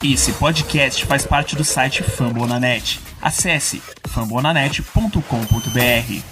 Esse podcast faz parte do site Fambonanet. Acesse fambonanet.com.br.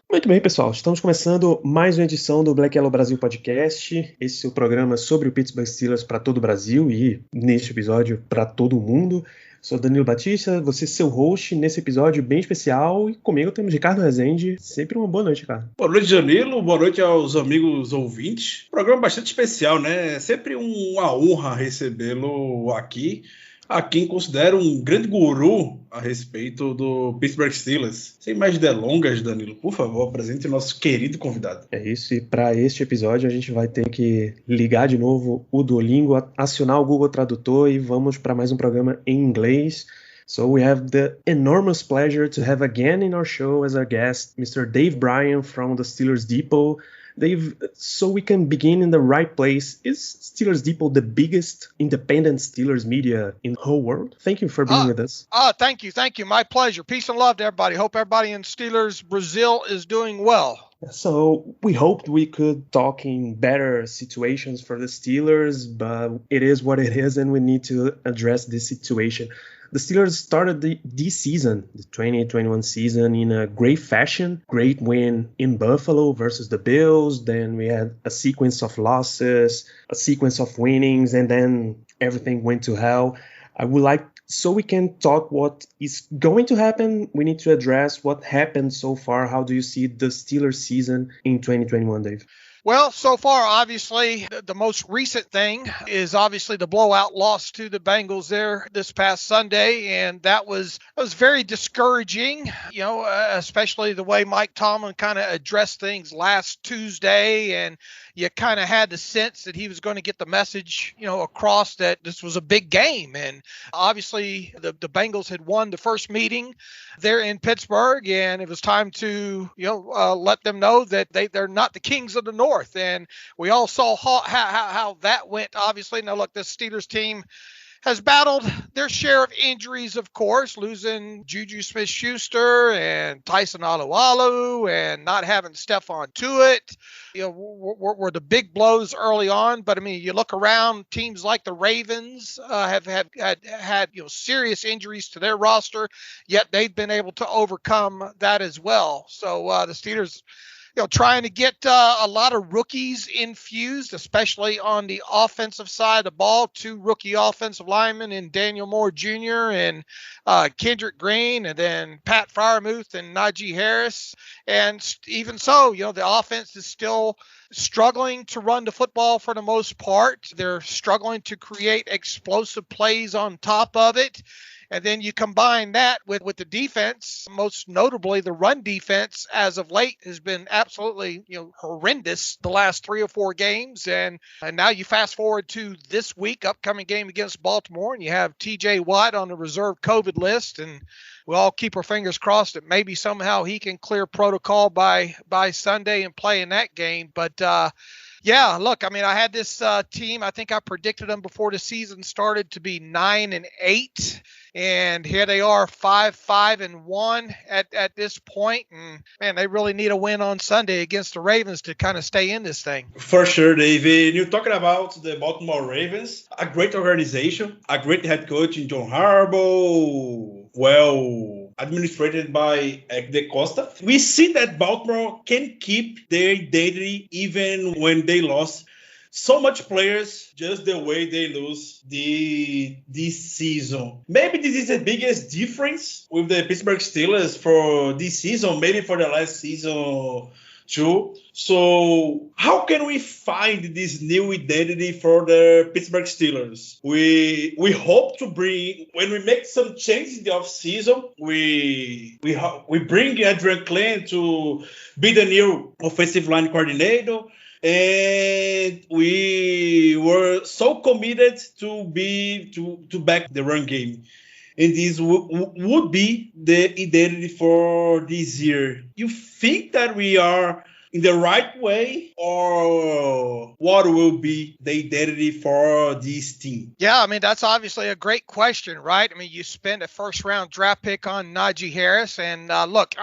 Muito bem, pessoal. Estamos começando mais uma edição do Black Yellow Brasil Podcast. Esse é o programa sobre o Pittsburgh Steelers para todo o Brasil e, neste episódio, para todo o mundo. Sou Danilo Batista, você seu host nesse episódio bem especial. E comigo temos Ricardo Rezende. Sempre uma boa noite, Ricardo. Boa noite, Danilo. Boa noite aos amigos ouvintes. Programa bastante especial, né? É sempre uma honra recebê-lo aqui. A quem considero um grande guru a respeito do Pittsburgh Steelers. Sem mais delongas, Danilo, por favor, apresente o nosso querido convidado. É isso, e para este episódio a gente vai ter que ligar de novo o Duolingo, acionar o Google Tradutor e vamos para mais um programa em inglês. So we have the enormous pleasure to have again in our show as our guest, Mr. Dave Bryan from the Steelers Depot. Dave, so we can begin in the right place. Is Steelers Depot the biggest independent Steelers media in the whole world? Thank you for being with us. Thank you. My pleasure. Peace and love to everybody. Hope everybody in Steelers Brazil is doing well. So we hoped we could talk in better situations for the Steelers, but it is what it is, and we need to address this situation. The Steelers started this season, the 2021 season, in a great fashion. Great win in Buffalo versus the Bills. Then we had a sequence of losses, a sequence of winnings, and then everything went to hell. So we can talk what is going to happen. We need to address what happened so far. How do you see the Steelers season in 2021, Dave? Well, so far, obviously, the most recent thing is obviously the blowout loss to the Bengals there this past Sunday, and that was very discouraging, especially the way Mike Tomlin kind of addressed things last Tuesday, and you kind of had the sense that he was going to get the message, across that this was a big game. And obviously the Bengals had won the first meeting there in Pittsburgh, and it was time to, let them know that they're not the kings of the North. And we all saw how that went, obviously. Now, look, this Steelers team has battled their share of injuries, of course, losing Juju Smith-Schuster and Tyson Alualu and not having Stephon Tuitt, were the big blows early on. But, I mean, you look around, teams like the Ravens have had serious injuries to their roster, yet they've been able to overcome that as well. So the Steelers, trying to get a lot of rookies infused, especially on the offensive side of the ball. 2 rookie offensive linemen in Daniel Moore Jr. and Kendrick Green, and then Pat Freiermuth and Najee Harris. And even so, the offense is still struggling to run the football for the most part. They're struggling to create explosive plays on top of it. And then you combine that with the defense, most notably the run defense as of late has been absolutely, horrendous the last 3 or 4 games. And now you fast forward to this week, upcoming game against Baltimore, and you have TJ Watt on the reserve COVID list. And we'll all keep our fingers crossed that maybe somehow he can clear protocol by Sunday and play in that game. But, yeah, look, I mean, I had this team, I think I predicted them before the season started to be 9-8. And here they are 5-1 at this point. And man, they really need a win on Sunday against the Ravens to kind of stay in this thing. For sure, David. You're talking about the Baltimore Ravens, a great organization, a great head coach in John Harbaugh, well administrated by De Costa. We see that Baltimore can keep their identity even when they lost so much players, just the way they lose this season. Maybe this is the biggest difference with the Pittsburgh Steelers for this season, maybe for the last season too. So how can we find this new identity for the Pittsburgh Steelers? We hope to bring, when we make some changes in the offseason, we bring Adrian Klein to be the new offensive line coordinator. And we were so committed to back the run game. And this would be the identity for this year. You think that we are in the right way, or what will be the identity for this team? Yeah, I mean, that's obviously a great question, right? I mean, you spend a first-round draft pick on Najee Harris, and look,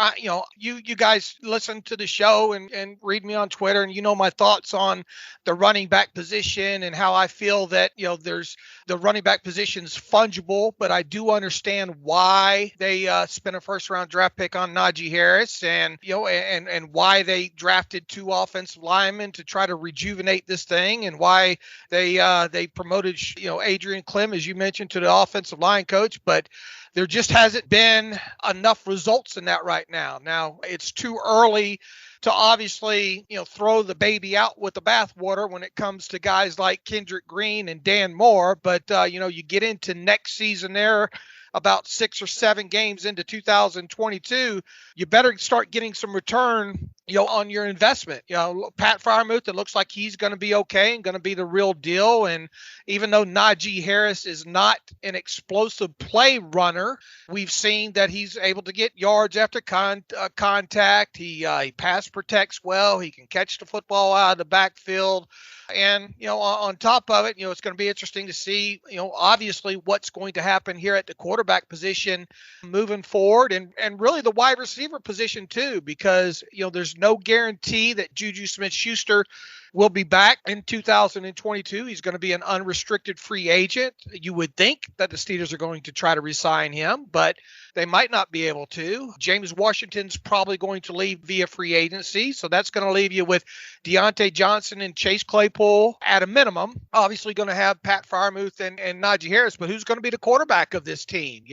you guys listen to the show and read me on Twitter, and you know my thoughts on the running back position and how I feel that there's the running back position's fungible, but I do understand why they spent a first-round draft pick on Najee Harris, and and why they drafted 2 offensive linemen to try to rejuvenate this thing, and why they promoted Adrian Clem, as you mentioned, to the offensive line coach, but there just hasn't been enough results in that right now. Now, it's too early to obviously, throw the baby out with the bathwater when it comes to guys like Kendrick Green and Dan Moore, but you get into next season there, about 6 or 7 games into 2022, you better start getting some return, on your investment. Pat Freiermuth, it looks like he's going to be okay and going to be the real deal. And even though Najee Harris is not an explosive play runner, we've seen that he's able to get yards after contact. He pass protects well. He can catch the football out of the backfield. And, on top of it, it's going to be interesting to see, obviously what's going to happen here at the quarterback position moving forward, and really the wide receiver position too, because, there's no guarantee that Juju Smith-Schuster will be back in 2022. He's going to be an unrestricted free agent. You would think that the Steelers are going to try to re-sign him, but they might not be able to. James Washington's probably going to leave via free agency, so that's going to leave you with Deontay Johnson and Chase Claypool at a minimum. Obviously going to have Pat Freiermuth and Najee Harris, but who's going to be the quarterback of this team?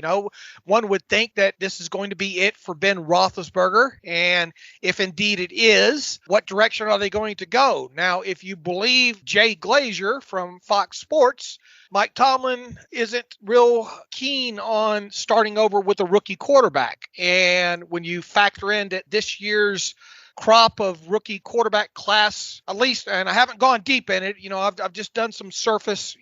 One would think that this is going to be it for Ben Roethlisberger, and if indeed it is, what direction are they going to go? Now, if you believe Jay Glazer from Fox Sports, Mike Tomlin isn't real keen on starting over with a rookie quarterback. And when you factor in that this year's crop of rookie quarterback class, at least, and I haven't gone deep in it, I've just done some surface,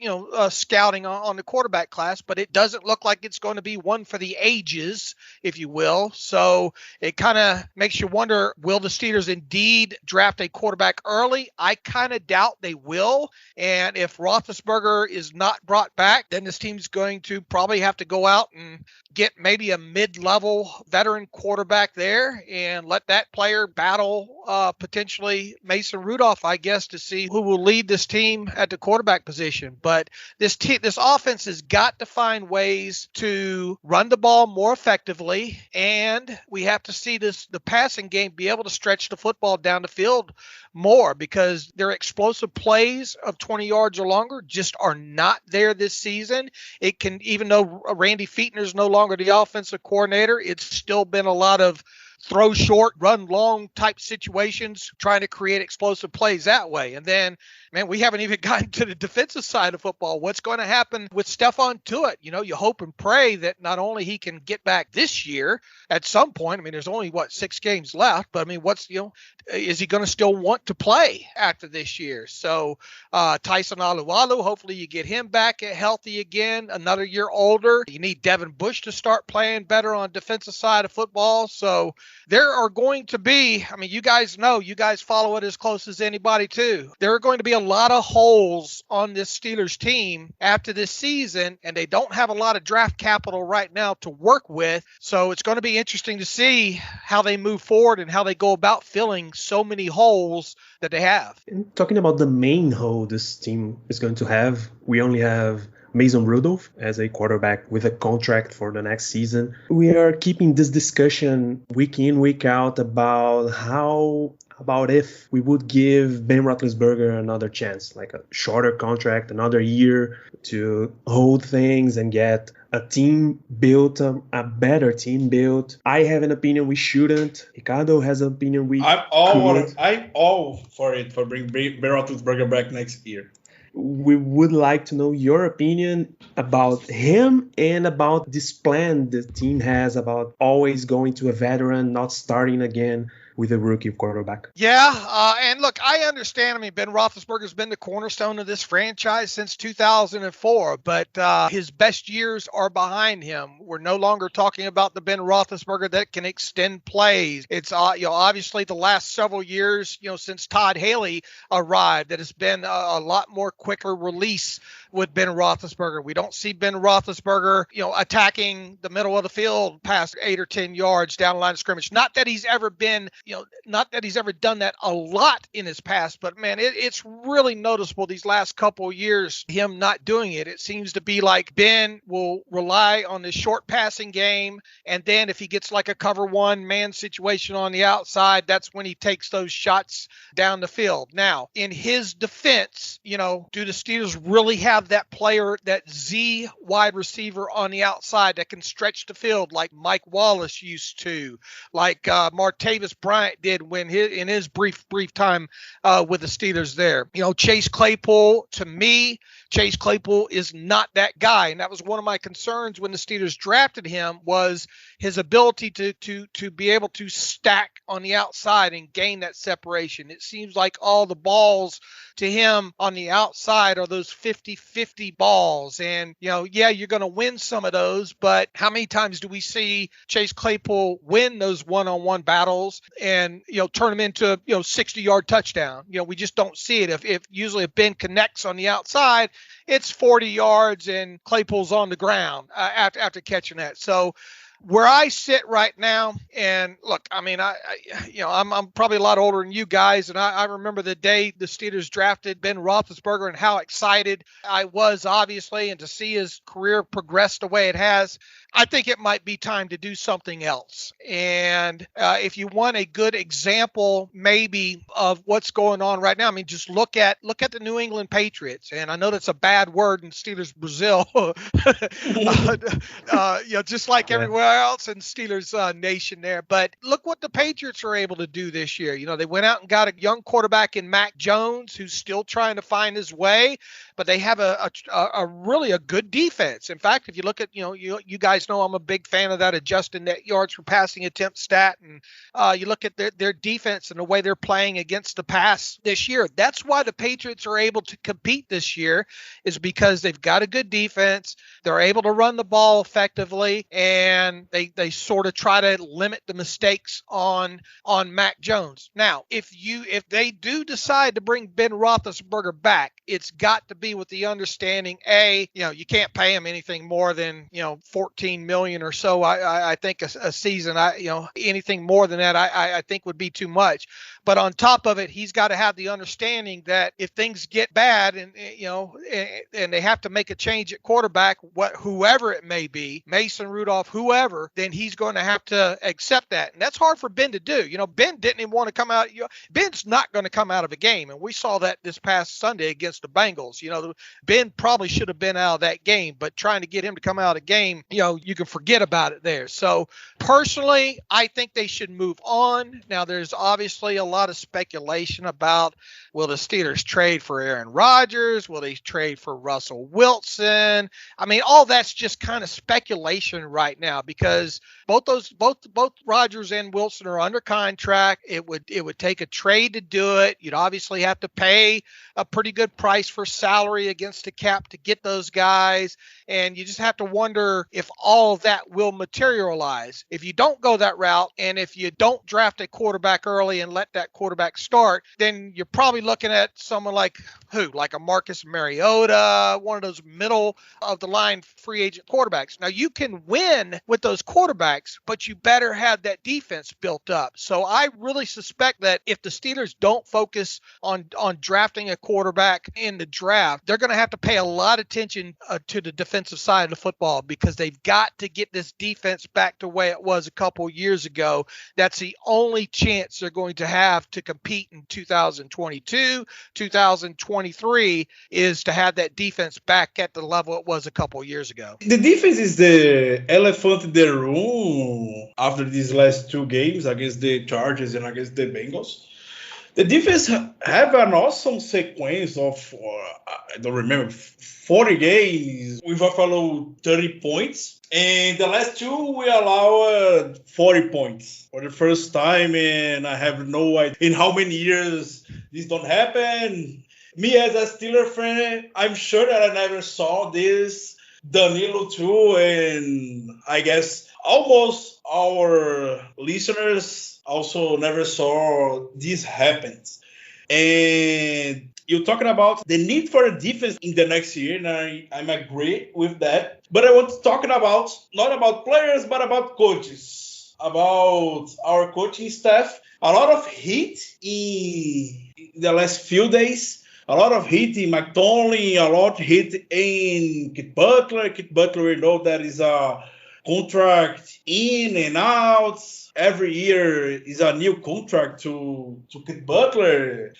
scouting on the quarterback class, but it doesn't look like it's going to be one for the ages, if you will. So it kind of makes you wonder, will the Steelers indeed draft a quarterback early? I kind of doubt they will. And if Roethlisberger is not brought back, then this team's going to probably have to go out and get maybe a mid-level veteran quarterback there and let that player battle potentially Mason Rudolph, I guess, to see who will lead this team at the quarterback position. But this offense has got to find ways to run the ball more effectively, and we have to see the passing game be able to stretch the football down the field more, because their explosive plays of 20 yards or longer just are not there this season. It can, even though Randy Fichtner is no longer the offensive coordinator, it's still been a lot of throw short, run long type situations, trying to create explosive plays that way. And then, man, we haven't even gotten to the defensive side of football. What's going to happen with Stephon Tuitt? You hope and pray that not only he can get back this year at some point. I mean, there's only 6 games left, but I mean, is he going to still want to play after this year? So Tyson Alualu, hopefully you get him back healthy again, another year older. You need Devin Bush to start playing better on defensive side of football. So there are going to be, I mean, you guys follow it as close as anybody too. There are going to be a lot of holes on this Steelers team after this season, and they don't have a lot of draft capital right now to work with. So it's going to be interesting to see how they move forward and how they go about filling so many holes that they have. And talking about the main hole this team is going to have, we only have Mason Rudolph as a quarterback with a contract for the next season. We are keeping this discussion week in, week out about if we would give Ben Roethlisberger another chance, like a shorter contract, another year to hold things and get a team built, a better team built. I have an opinion we shouldn't. Ricardo has an opinion we I'm all for it, for bring Ben Roethlisberger back next year. We would like to know your opinion about him and about this plan the team has about always going to a veteran, not starting again with a rookie quarterback. Yeah, and look, I understand. I mean, Ben Roethlisberger's been the cornerstone of this franchise since 2004, but his best years are behind him. We're no longer talking about the Ben Roethlisberger that can extend plays. It's obviously the last several years, since Todd Haley arrived, that has been a lot more quicker release with Ben Roethlisberger. We don't see Ben Roethlisberger, attacking the middle of the field past 8 or 10 yards down the line of scrimmage. Not that he's ever been, not that he's ever done that a lot in his past, but man, it's really noticeable these last couple of years, him not doing it. It seems to be like Ben will rely on this short passing game, and then if he gets like a cover one man situation on the outside, that's when he takes those shots down the field. Now, in his defense, do the Steelers really have that player, that Z wide receiver on the outside that can stretch the field like Mike Wallace used to, like Martavis Bryant did when in his brief time with the Steelers there? Chase Claypool, to me, Chase Claypool is not that guy, and that was one of my concerns when the Steelers drafted him, was his ability to be able to stack on the outside and gain that separation. It seems like all the balls to him on the outside are those 50-50 balls, and you're going to win some of those, but how many times do we see Chase Claypool win those one-on-one battles and turn them into 60-yard touchdown? We just don't see it. If usually if Ben connects on the outside, it's 40 yards and Claypool's on the ground after catching that. So where I sit right now, and look, I mean, I'm probably a lot older than you guys, and I remember the day the Steelers drafted Ben Roethlisberger and how excited I was, obviously, and to see his career progress the way it has. I think it might be time to do something else. And if you want a good example, maybe, of what's going on right now, I mean, just look at the New England Patriots. And I know that's a bad word in Steelers Brazil, just like everywhere else in Steelers nation there. But look what the Patriots are able to do this year. They went out and got a young quarterback in Mac Jones, who's still trying to find his way, but they have a really a good defense. In fact, if you look at, you guys know I'm a big fan of that adjusted net yards per passing attempt stat, and you look at their defense and the way they're playing against the pass this year. That's why the Patriots are able to compete this year, is because they've got a good defense. They're able to run the ball effectively, and they sort of try to limit the mistakes on Mac Jones. Now, if they do decide to bring Ben Roethlisberger back, it's got to be with the understanding, you can't pay him anything more than $14 million or so. I think a season. Anything more than that, I think would be too much. But on top of it, he's got to have the understanding that if things get bad and they have to make a change at quarterback, whoever it may be, Mason Rudolph, whoever, then he's going to have to accept that. And that's hard for Ben to do. Ben didn't even want to come out. Ben's not going to come out of a game. And we saw that this past Sunday against the Bengals. Ben probably should have been out of that game, but trying to get him to come out of the game, you can forget about it there. So personally, I think they should move on. Now, there's obviously a lot of speculation about, will the Steelers trade for Aaron Rodgers? Will they trade for Russell Wilson? I mean, all that's just kind of speculation right now, because both Rodgers and Wilson are under contract. It would take a trade to do it. You'd obviously have to pay a pretty good price for salary against the cap to get those guys, and you just have to wonder if all of that will materialize. If you don't go that route, and if you don't draft a quarterback early and let that quarterback start, then you're probably looking at someone like a Marcus Mariota, one of those middle of the line free agent quarterbacks. Now, you can win with those quarterbacks, but you better have that defense built up. So I really suspect that if the Steelers don't focus on drafting a quarterback in the draft, they're going to have to pay a lot of attention to the defensive side of the football, because they've got to get this defense back to the way it was a couple years ago. That's the only chance they're going to have to compete in 2022, 2023, is to have that defense back at the level it was a couple years ago. The defense is the elephant in the room after these last two games against the Chargers and against the Bengals. The defense have an awesome sequence of, I don't remember, 40 games with Buffalo 30 points. And the last two, we allow 40 points for the first time. And I have no idea in how many years this don't happen. Me as a Steeler fan, I'm sure that I never saw this. Danilo too, and I guess almost our listeners also never saw this happen. And you're talking about the need for a defense in the next year, and I'm agree with that. But I want to talk about not about players, but about coaches, about our coaching staff. A lot of heat in the last few days. A lot of heat in McTominay, a lot of heat in Kit Butler. Kit Butler, we know that is a contract in and out. Every year is a new contract to Kit Butler.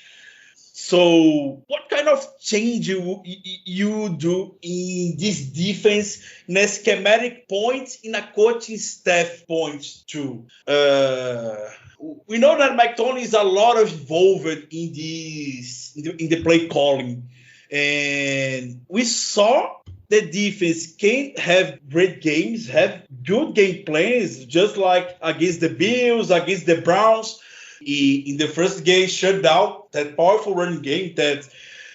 So what kind of change you do in this defense in a schematic point, in a coaching staff point too? We know that McTominay is a lot involved in the play calling, and we saw the defense can have great games, have good game plans, just like against the Bills, against the Browns. In the first game, shut down that powerful running game that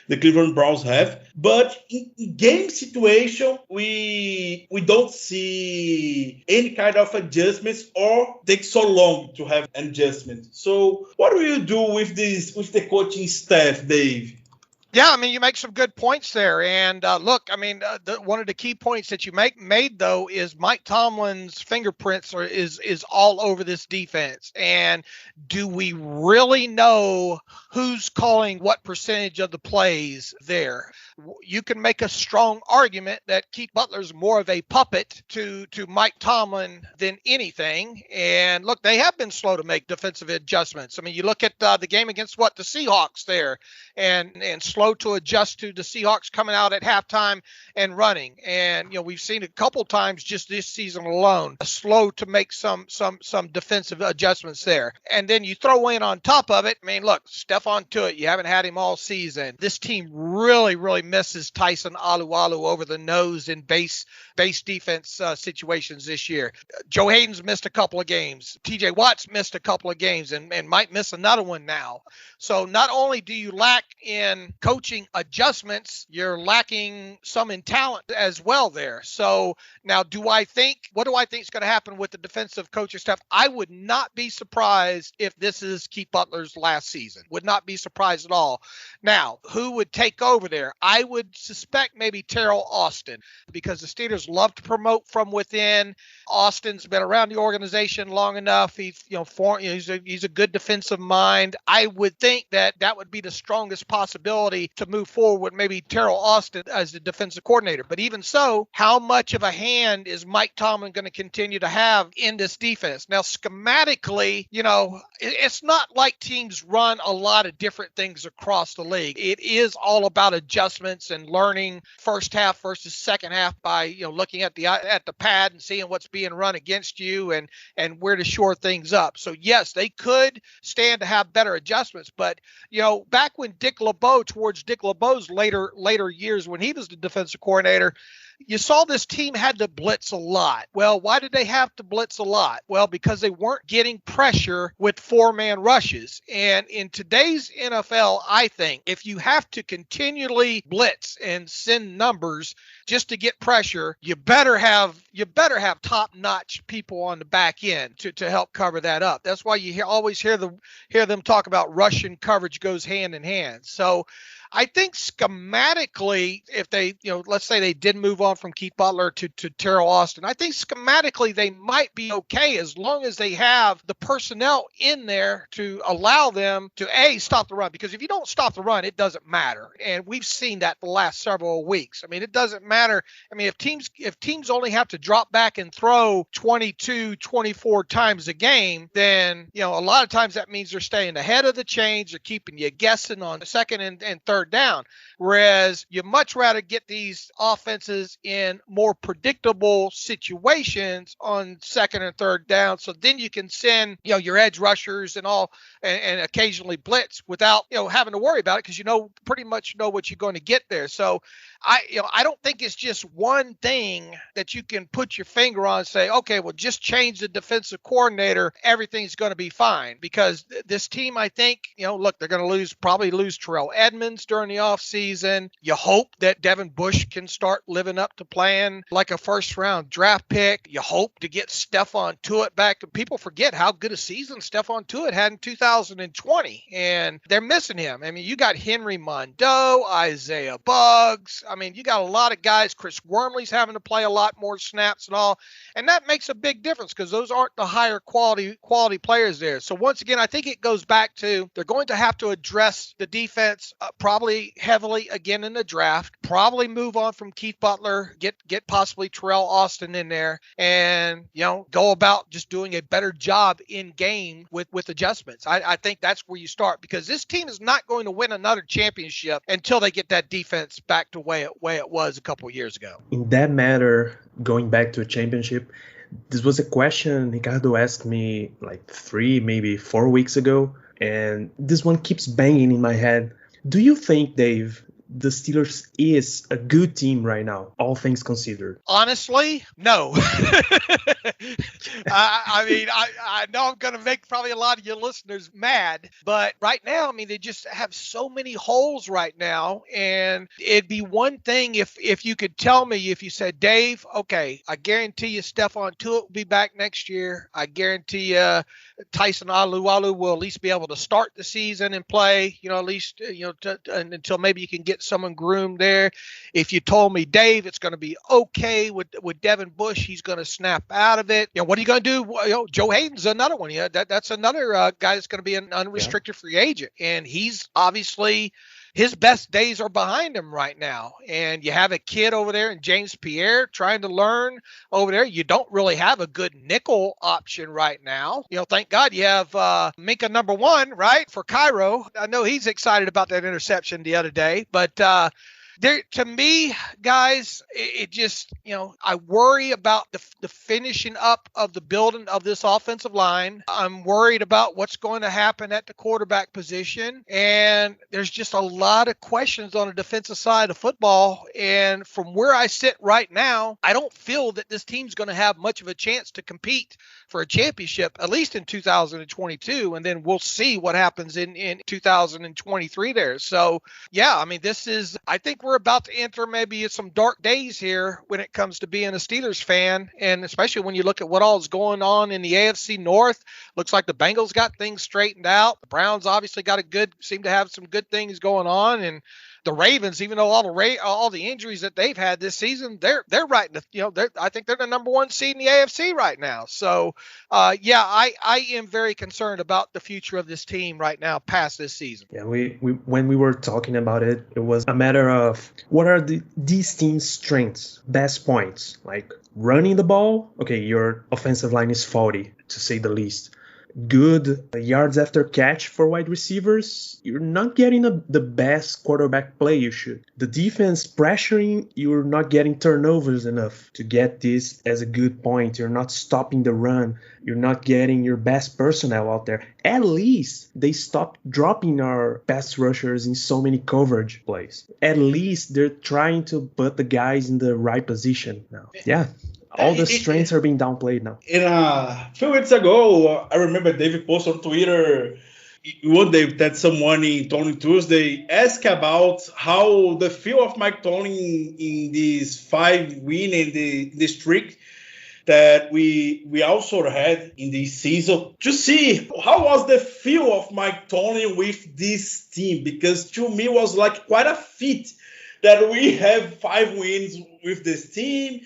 the Cleveland Browns have. But in game situation, we don't see any kind of adjustments or take so long to have an adjustment. So what do you do with the coaching staff, Dave? Yeah, I mean, you make some good points there. And look, I mean, one of the key points that you made, though, is Mike Tomlin's fingerprints is all over this defense. And do we really know who's calling what percentage of the plays there? You can make a strong argument that Keith Butler's more of a puppet to Mike Tomlin than anything. And look, they have been slow to make defensive adjustments. I mean, you look at the game against the Seahawks there, and slow to adjust to the Seahawks coming out at halftime and running. And, you know, we've seen a couple times just this season alone, slow to make some defensive adjustments there. And then you throw in on top of it, I mean, look, Stephon Tuitt, you haven't had him all season. This team really misses Tyson Alualu over the nose in base defense situations this year. Joe Hayden's missed a couple of games. TJ Watt's missed a couple of games and might miss another one now. So not only do you lack in coaching adjustments, you're lacking some in talent as well there. So now what do I think is going to happen with the defensive coaching staff? I would not be surprised if this is Keith Butler's last season. Would not be surprised at all. Now, who would take over there? I would suspect maybe Terrell Austin, because the Steelers love to promote from within. Austin's been around the organization long enough. He's a good defensive mind. I would think that would be the strongest possibility to move forward with maybe Terrell Austin as the defensive coordinator. But even so, how much of a hand is Mike Tomlin going to continue to have in this defense? Now, schematically, you know, it's not like teams run a lot of different things across the league. It is all about adjustments and learning first half versus second half by, you know, looking at the pad and seeing what's being run against you and where to shore things up. So yes, they could stand to have better adjustments, but you know, back when towards Dick LeBeau's later years when he was the defensive coordinator, you saw this team had to blitz a lot. Well, why did they have to blitz a lot? Well, because they weren't getting pressure with four-man rushes. And in today's NFL, I think if you have to continually blitz and send numbers just to get pressure, you better have top-notch people on the back end to help cover that up. That's why you always hear them talk about rush and coverage goes hand in hand. So I think schematically, if they, you know, let's say they did move on from Keith Butler to Terrell Austin, I think schematically they might be okay as long as they have the personnel in there to allow them to stop the run. Because if you don't stop the run, it doesn't matter. And we've seen that the last several weeks. I mean, it doesn't matter. I mean, if teams only have to drop back and throw 22, 24 times a game, then, you know, a lot of times that means they're staying ahead of the chains. They're keeping you guessing on the second and third third down. Whereas you much rather get these offenses in more predictable situations on second and third down. So then you can send, your edge rushers and all and occasionally blitz without, having to worry about it because pretty much know what you're going to get there. So I don't think it's just one thing that you can put your finger on and say, okay, well, just change the defensive coordinator. Everything's going to be fine because this team, I think, look, they're going to probably lose Terrell Edmonds during the offseason. You hope that Devin Bush can start living up to playing like a first round draft pick. You hope to get Stephon Tuitt back. People forget how good a season Stephon Tuitt had in 2020, and they're missing him. I mean, you got Henry Mondeau, Isaiah Buggs. I mean, you got a lot of guys. Chris Wormley's having to play a lot more snaps and all, and that makes a big difference because those aren't the higher quality players there. So once again, I think it goes back to they're going to have to address the defense probably heavily again in the draft, probably move on from Keith Butler, get possibly Terrell Austin in there, and go about just doing a better job in game with adjustments. I think that's where you start because this team is not going to win another championship until they get that defense back to way it was a couple of years ago. In that matter, going back to a championship, this was a question Ricardo asked me like 3, maybe 4 weeks ago, and this one keeps banging in my head. Do you think, Dave, the Steelers is a good team right now, all things considered? Honestly, no. I know I'm going to make probably a lot of your listeners mad, but right now, they just have so many holes right now, and it'd be one thing if you could tell me, if you said, Dave, okay, I guarantee you Stephon Tuitt will be back next year. I guarantee you Tyson Alualu will at least be able to start the season and play, at least, until maybe you can get someone groomed there. If you told me, Dave, it's going to be okay with Devin Bush, he's going to snap out of it. What are you going to do? Joe Hayden's another one. That's another guy that's going to be an unrestricted free agent. And he's obviously, his best days are behind him right now. And you have a kid over there in James Pierre trying to learn over there. You don't really have a good nickel option right now. Thank God you have Minka number 1, right, for Cairo. I know he's excited about that interception the other day. But to me, guys, it just, I worry about the finishing up of the building of this offensive line. I'm worried about what's going to happen at the quarterback position. And there's just a lot of questions on the defensive side of football. And from where I sit right now, I don't feel that this team's going to have much of a chance to compete for a championship, at least in 2022. And then we'll see what happens in 2023 there. So, yeah, I think we're about to enter maybe some dark days here when it comes to being a Steelers fan, and especially when you look at what all is going on in the AFC North. Looks like the Bengals got things straightened out. The Browns obviously seem to have some good things going on, and the Ravens, even though all the injuries that they've had this season, they're right in the, I think they're the number 1 seed in the AFC right now. So, I am very concerned about the future of this team right now past this season. Yeah, we when we were talking about it, it was a matter of what are these teams' strengths, best points, like running the ball. Okay, your offensive line is faulty, to say the least. Good yards after catch for wide receivers, you're not getting the best quarterback play you should. The defense pressuring, you're not getting turnovers enough to get this as a good point. You're not stopping the run. You're not getting your best personnel out there. At least they stopped dropping our pass rushers in so many coverage plays. At least they're trying to put the guys in the right position now. Yeah. All the strengths are being downplayed now. A few weeks ago, I remember David posted on Twitter one day that someone in Tony Tuesday asked about how the feel of Mike Tony in this 5-win and the streak that we also had in this season, to see how was the feel of Mike Tony with this team, because to me it was like quite a feat that we have 5 wins with this team.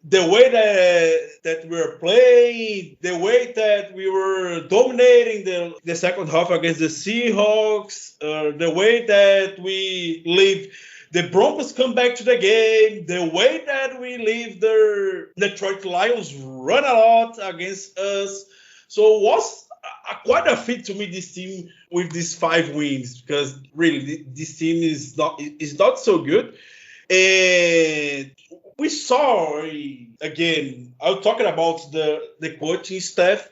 The way that we were playing, the way that we were dominating the second half against the Seahawks, the way that we leave the Broncos come back to the game, the way that we leave the Detroit Lions run a lot against us. So it was quite a fit to me, this team with these 5 wins, because really this team is not so good. And we saw, again, I'm talking about the coaching staff,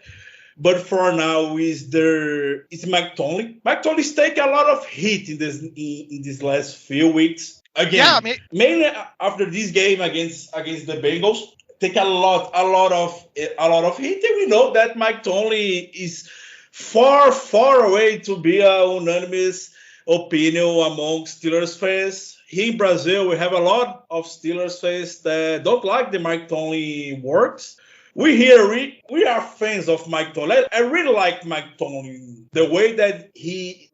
but for now it's Mike Tomlin. Mike Tomlin's taken a lot of heat in this last few weeks. Again, mainly after this game against the Bengals, take a lot of heat. And we know that Mike Tomlin is far away to be a unanimous opinion among Steelers fans. Here in Brazil, we have a lot of Steelers fans that don't like the Mike Tomlin works. We are fans of Mike Tomlin. I really like Mike Tomlin, the way that the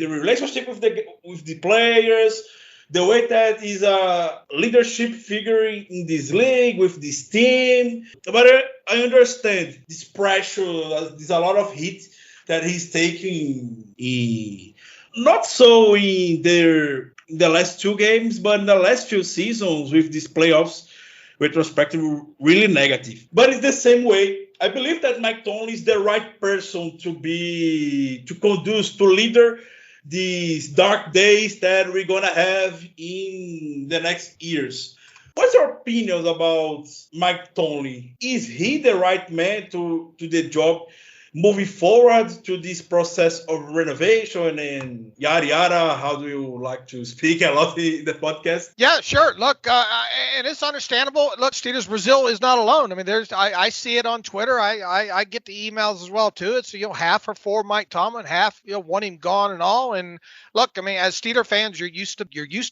relationship with the players, the way that he's a leadership figure in this league with this team. But I understand this pressure. There's a lot of heat that he's taking. Not so in the last 2 games, but in the last few seasons with these playoffs retrospective really negative. But it's the same way. I believe that Mike Tomlin is the right person to leader these dark days that we're gonna have in the next years. What's your opinion about Mike Tomlin? Is he the right man to the job moving forward to this process of renovation and yada yada? How do you like to speak a lot in the podcast? Yeah, sure. Look, and it's understandable. Look, Steelers Brazil is not alone. I mean, I see it on Twitter. I get the emails as well too. It's half are for Mike Tomlin, half want him gone and all. And look, I mean, as Steeler fans, you're used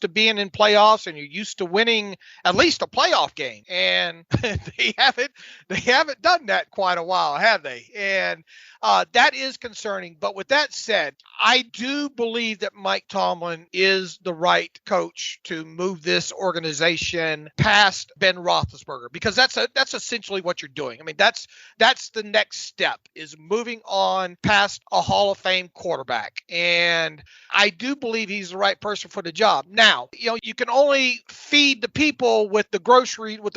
to being in playoffs and you're used to winning at least a playoff game. And they haven't done that quite a while, have they? And that is concerning. But with that said, I do believe that Mike Tomlin is the right coach to move this organization past Ben Roethlisberger, because that's essentially what you're doing. I mean, that's the next step, is moving on past a Hall of Fame quarterback. And I do believe he's the right person for the job. Now, you can only feed the people with the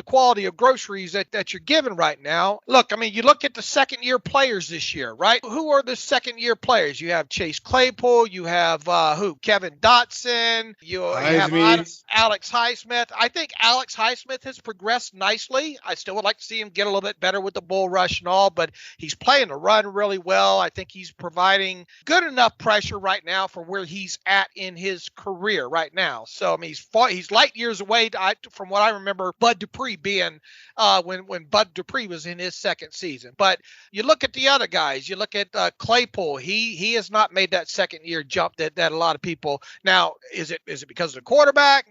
quality of groceries that you're given right now. Look, I mean, you look at the second-year players this year, right? Who are the second-year players? You have Chase Claypool. You have Kevin Dotson. You have Alex Highsmith. I think Alex Highsmith has progressed nicely. I still would like to see him get a little bit better with the bull rush and all, but he's playing the run really well. I think he's providing good enough pressure right now for where he's at in his career right now. So, I mean, he's light years away from what I remember Bud Dupree being when Bud Dupree was in his second season. But you look at the other guys. You look at Claypool. He has not made that second-year jump that a lot of people. Now, is it because of the quarterback?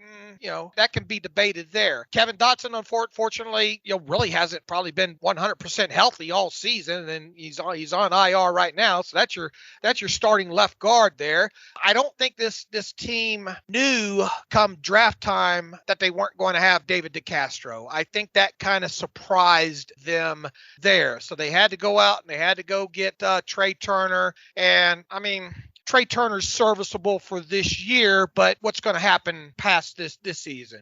That can be debated there. Kevin Dotson, unfortunately, really hasn't probably been 100% healthy all season, and he's on IR right now. So that's your starting left guard there. I don't think this team knew come draft time that they weren't going to have David DeCastro. I think that kind of surprised them there. So they had to go out and they had to go get Trey Turner. And I mean, Trey Turner's serviceable for this year, but what's going to happen past this season?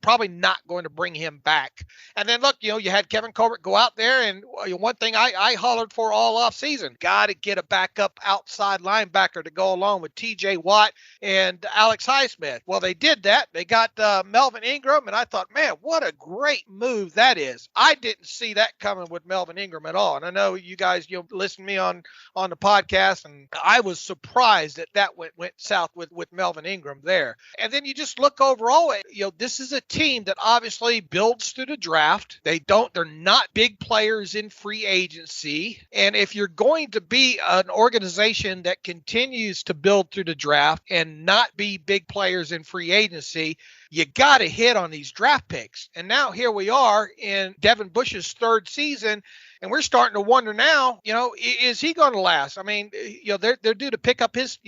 Probably not going to bring him back. And then look, you had Kevin Colbert go out there, and one thing I hollered for all off season, got to get a backup outside linebacker to go along with TJ Watt and Alex Highsmith. Well, they did that. They got Melvin Ingram, and I thought, man, what a great move that is. I didn't see that coming with Melvin Ingram at all. And I know you guys, listen to me on the podcast, and I was surprised that went south with Melvin Ingram there. And then you just look overall, this is a team that obviously builds through the draft. They're not big players in free agency. And if you're going to be an organization that continues to build through the draft and not be big players in free agency, you got to hit on these draft picks. And now here we are in Devin Bush's third season, and we're starting to wonder now, is he going to last? I mean, they're due to pick up his,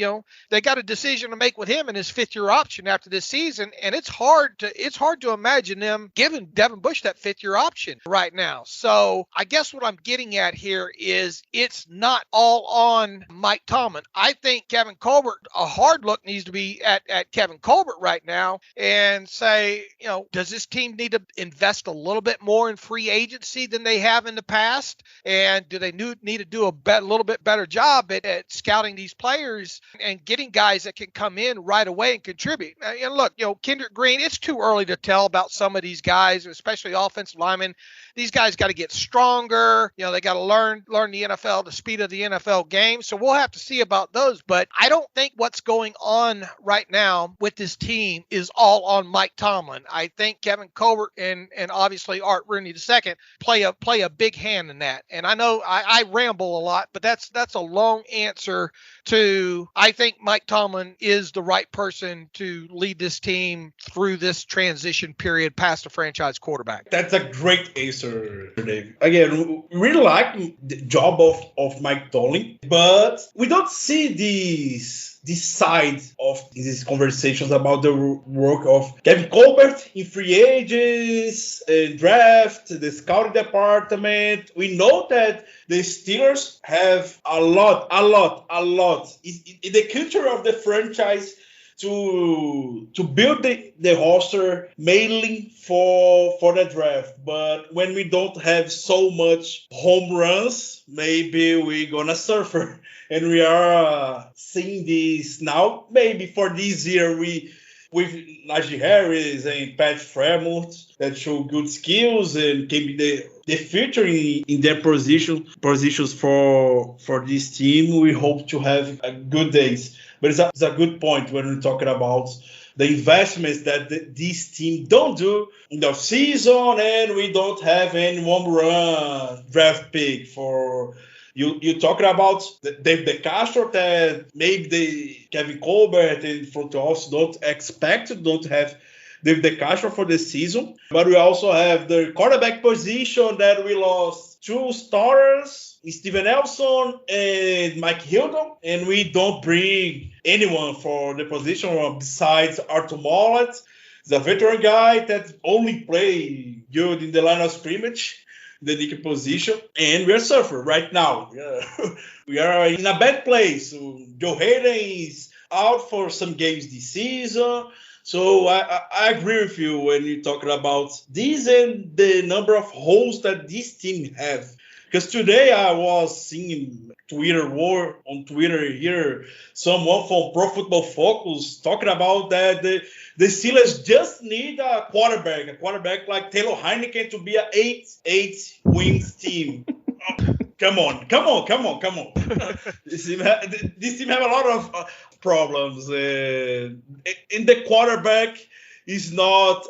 they got a decision to make with him and his fifth-year option after this season, and it's hard to imagine them giving Devin Bush that fifth-year option right now. So I guess what I'm getting at here is it's not all on Mike Tomlin. I think Kevin Colbert, a hard look needs to be at Kevin Colbert right now, and and say, does this team need to invest a little bit more in free agency than they have in the past? And do they need to do a little bit better job at scouting these players and getting guys that can come in right away and contribute? And look, Kendrick Green, it's too early to tell about some of these guys, especially offensive linemen. These guys got to get stronger. They got to learn the NFL, the speed of the NFL game. So we'll have to see about those. But I don't think what's going on right now with this team is all on Mike Tomlin. I think Kevin Colbert and obviously Art Rooney II play a big hand in that. And I know I ramble a lot, but that's a long answer to, I think Mike Tomlin is the right person to lead this team through this transition period past a franchise quarterback. That's a great answer, Dave. Again, we really like the job of Mike Tomlin, but we don't see this side of these conversations about the work of Kevin Colbert in free agents, draft, the scouting department. We know that the Steelers have a lot in the culture of the franchise to build the roster mainly for the draft. But when we don't have so much home runs, maybe we're gonna suffer. And we are seeing this now. Maybe for this year, with Najee Harris and Pat Fremont that show good skills and can be the future in their positions for this team. We hope to have good days. But it's a good point when we're talking about the investments that this team don't do in the season, and we don't have any home run draft pick for. You talking about David DeCastro that maybe the Kevin Colbert and front office don't have David DeCastro for the season, but we also have the quarterback position that we lost 2 starters, Steven Nelson and Mike Hilton, and we don't bring anyone for the position besides Arthur Mollett. He's a veteran guy that only play good in the line of scrimmage, the nickel position, and we are suffering right now. We are in a bad place. So Joe Hayden is out for some games this season. So I agree with you when you're talking about this and the number of holes that this team have. Because today I was seeing on Twitter here, someone from Pro Football Focus talking about that the Steelers just need a quarterback like Taylor Heineken to be an 8 wins team. Come on. This team have a lot of problems. And the quarterback is not,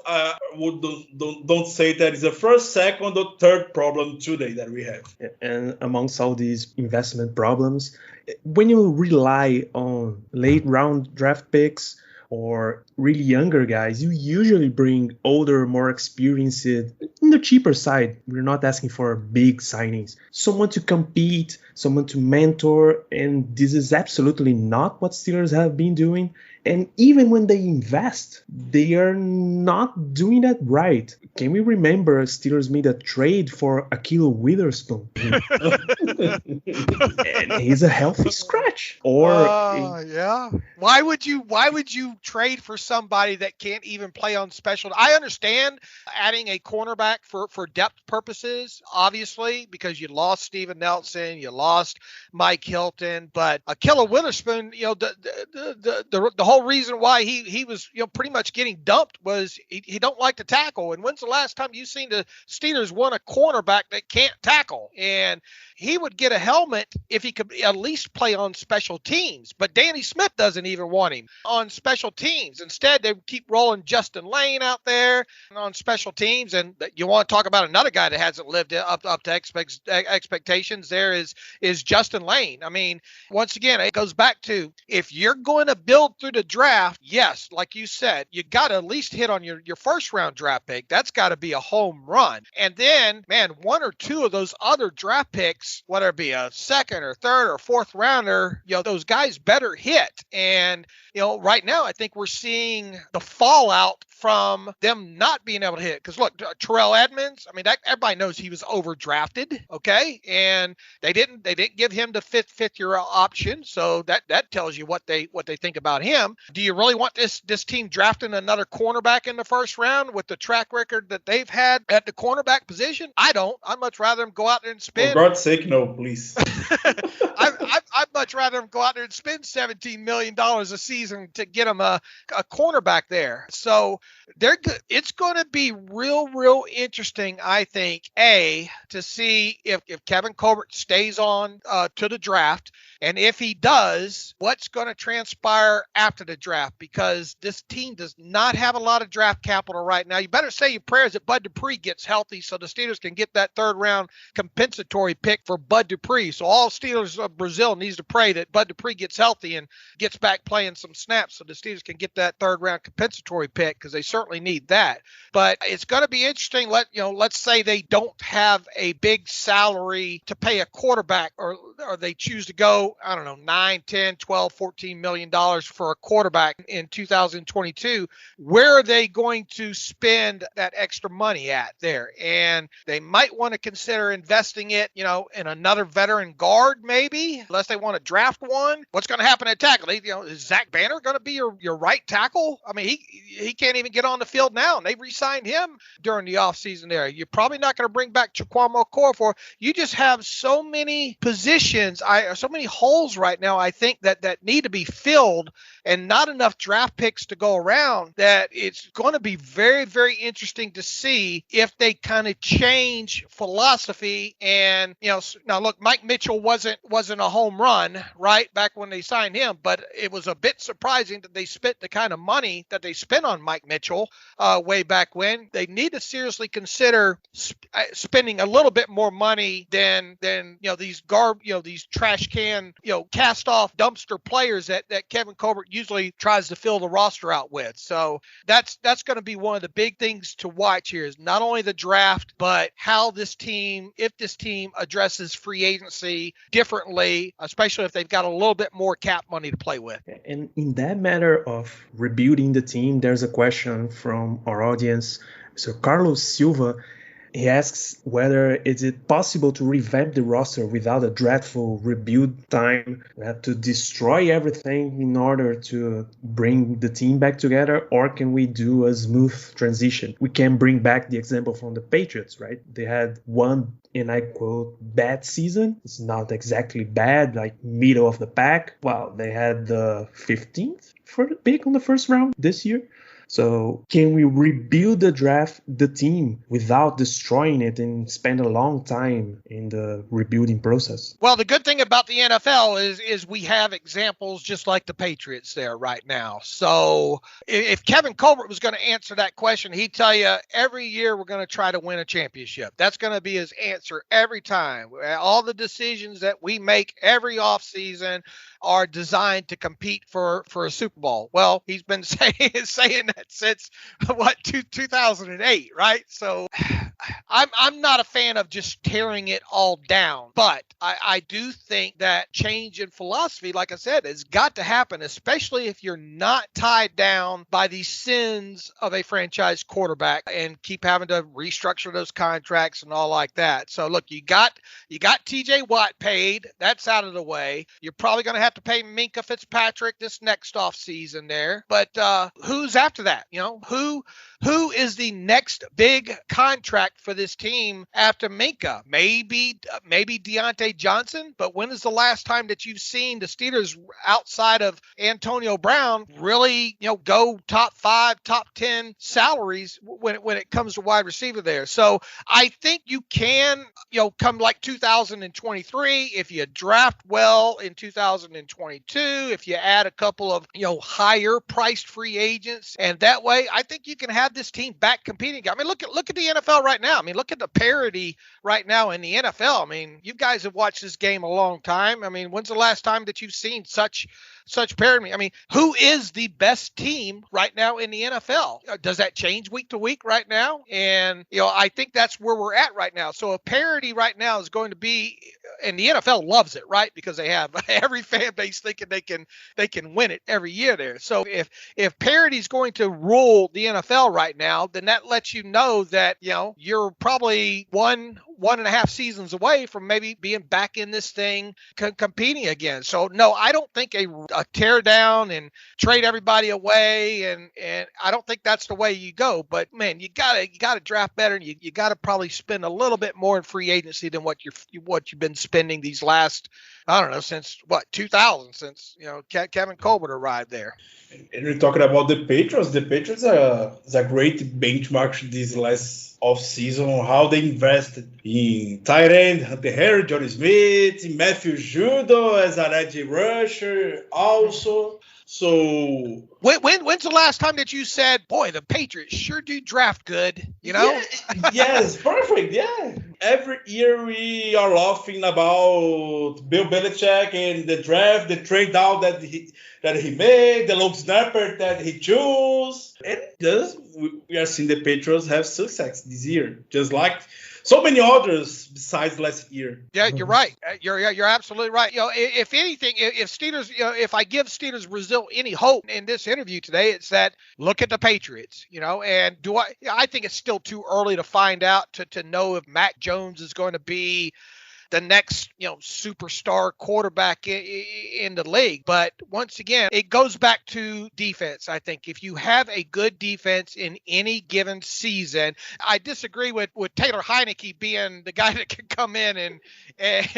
don't say that it's the first, second, or third problem today that we have. And amongst all these investment problems, when you rely on late round draft picks or really younger guys, you usually bring older, more experienced, in the cheaper side. We're not asking for big signings. Someone to compete, someone to mentor, and this is absolutely not what Steelers have been doing. And even when they invest, they are not doing that right. Can we remember Steelers made a trade for Ahkello Witherspoon? And he's a healthy scratch. Yeah. Why would you trade for somebody that can't even play on special? I understand adding a cornerback for depth purposes, obviously, because you lost Steven Nelson, you lost Mike Hilton, but Ahkello Witherspoon, the whole reason why he was pretty much getting dumped was he don't like to tackle. And when's the last time you seen the Steelers won a cornerback that can't tackle? And he would get a helmet if he could at least play on special teams. But Danny Smith doesn't even want him on special teams. Instead, they keep rolling Justin Lane out there on special teams. And you want to talk about another guy that hasn't lived up to expectations. There is Justin Lane. I mean, once again, it goes back to, if you're going to build through the draft, yes, like you said, you got to at least hit on your first round draft pick. That's got to be a home run. And then, man, 1 or 2 of those other draft picks, whether it be a second or third or fourth rounder, those guys better hit. And, right now, I think we're seeing the fallout from them not being able to hit. Because look, Terrell Edmonds, I mean, everybody knows he was overdrafted, okay? And they didn't give him the fifth year option. So that tells you what they think about him. him. Do you really want this team drafting another cornerback in the first round with the track record that they've had at the cornerback position? I don't. I'd much rather them go out there and spend. For God's sake, no, please. I'd much rather them go out there and spend $17 million a season to get them a cornerback there. So they're good. It's going to be real interesting, I think, to see if Kevin Colbert stays on to the draft. And if he does, what's going to transpire after the draft? Because this team does not have a lot of draft capital right now. You better say your prayers that Bud Dupree gets healthy so the Steelers can get that third round compensatory pick for Bud Dupree. So all Steelers of Brazil needs to pray that Bud Dupree gets healthy and gets back playing some snaps so the Steelers can get that third round compensatory pick, because they certainly need that. But it's going to be interesting. Let's say they don't have a big salary to pay a quarterback, or they choose to go, I don't know, 9, 10, 12, $14 million for a quarterback in 2022. Where are they going to spend that extra money at there? And they might want to consider investing it, in another veteran guard, maybe, unless they want to draft one. What's going to happen at tackle? Is Zach Banner going to be your right tackle? I mean, he can't even get on the field now, and they re-signed him during the offseason there. You're probably not going to bring back Chikwamo Okorafor. You just have so many positions, so many holes right now, I think, that need to be filled, and not enough draft picks to go around, that it's going to be very, very interesting to see if they kind of change philosophy. And, now look, Mike Mitchell wasn't a home run, right, back when they signed him, but it was a bit surprising that they spent the kind of money that they spent on Mike Mitchell way back when. They need to seriously consider spending a little bit more money than these trash can, cast off dumpster players that Kevin Colbert usually tries to fill the roster out with. So that's going to be one of the big things to watch here, is not only the draft, but how if this team addresses free agency differently, especially if they've got a little bit more cap money to play with. And in that matter of rebuilding the team, there's a question from our audience. So Carlos Silva, he asks whether is it possible to revamp the roster without a dreadful rebuild time. We have to destroy everything in order to bring the team back together, or can we do a smooth transition? We can bring back the example from the Patriots, right? They had one, and I quote, bad season. It's not exactly bad, like middle of the pack. Well, they had the 15th for the pick on the first round this year. So can we rebuild the team without destroying it and spend a long time in the rebuilding process? Well, the good thing about the NFL is we have examples just like the Patriots there right now. So if Kevin Colbert was going to answer that question, he'd tell you every year we're going to try to win a championship. That's going to be his answer every time. All the decisions that we make every offseason are designed to compete for a Super Bowl. Well, he's been saying that since 2008, right? So I'm not a fan of just tearing it all down, but I do think that change in philosophy, like I said, has got to happen, especially if you're not tied down by the sins of a franchise quarterback and keep having to restructure those contracts and all like that. So look, you got TJ Watt paid. That's out of the way. You're probably going to have to pay Minkah Fitzpatrick this next offseason there. But who's after that? Who is the next big contract for this team after Minkah? Maybe Deontay Johnson, but when is the last time that you've seen the Steelers outside of Antonio Brown really, go top 5, top 10 salaries when it comes to wide receiver there? So I think you can, come like 2023, if you draft well in 2022, if you add a couple of, higher priced free agents, and that way I think you can have this team back competing. I mean, look at the NFL right now. I mean, look at the parity right now in the NFL. I mean, you guys have watched this game a long time. I mean, when's the last time that you've seen such parity? I mean, who is the best team right now in the NFL? Does that change week to week right now? And, I think that's where we're at right now. So a parity right now is going to be, and the NFL loves it, right? Because they have every fan base thinking they can win it every year there. So if parity is going to rule the NFL right now, then that lets you know that, you're probably one 1.5 seasons away from maybe being back in this thing competing again. So no, I don't think a tear down and trade everybody away, and I don't think that's the way you go. But man, you gotta draft better, and you gotta probably spend a little bit more in free agency than what you've been spending these last, I don't know, since 2000, since Kevin Colbert arrived there. And we're talking about the Patriots. The Patriots is a great benchmark this last off season on how they invested in tight end Hunter Henry, Johnny Smith, Matthew Judo as an edge rusher also. So when's the last time that you said, boy, the Patriots sure do draft good, Yeah, yes, perfect, yeah. Every year we are laughing about Bill Belichick and the draft, the trade down that he made, the long snapper that he chose. And just we are seeing the Patriots have success this year, just like so many others besides last year. Yeah, you're right. You're absolutely right. If anything, if Steelers, if I give Steelers Brazil any hope in this interview today, it's that look at the Patriots. And I think it's still too early to find out to know if Mac Jones is going to be the next, superstar quarterback in the league. But once again, it goes back to defense. I think if you have a good defense in any given season, I disagree with Taylor Heineke being the guy that can come in and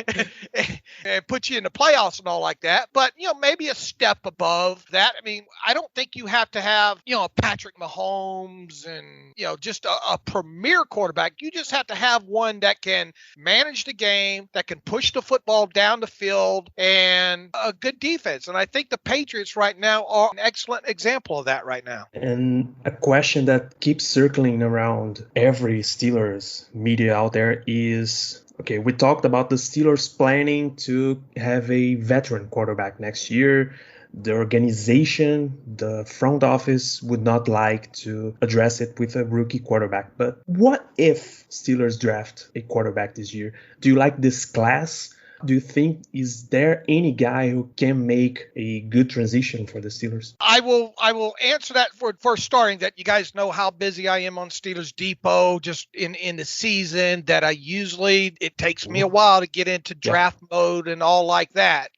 put you in the playoffs and all like that. But, maybe a step above that. I mean, I don't think you have to have, Patrick Mahomes and, just a premier quarterback. You just have to have one that can manage the game, that can push the football down the field, and a good defense. And I think the Patriots right now are an excellent example of that right now. And a question that keeps circling around every Steelers media out there is, okay, we talked about the Steelers planning to have a veteran quarterback next year. The organization, the front office would not like to address it with a rookie quarterback. But what if Steelers draft a quarterback this year? Do you like this class? Do you think, is there any guy who can make a good transition for the Steelers? I will answer that for starting, that you guys know how busy I am on Steelers Depot just in the season, that it takes me a while to get into draft mode and all like that.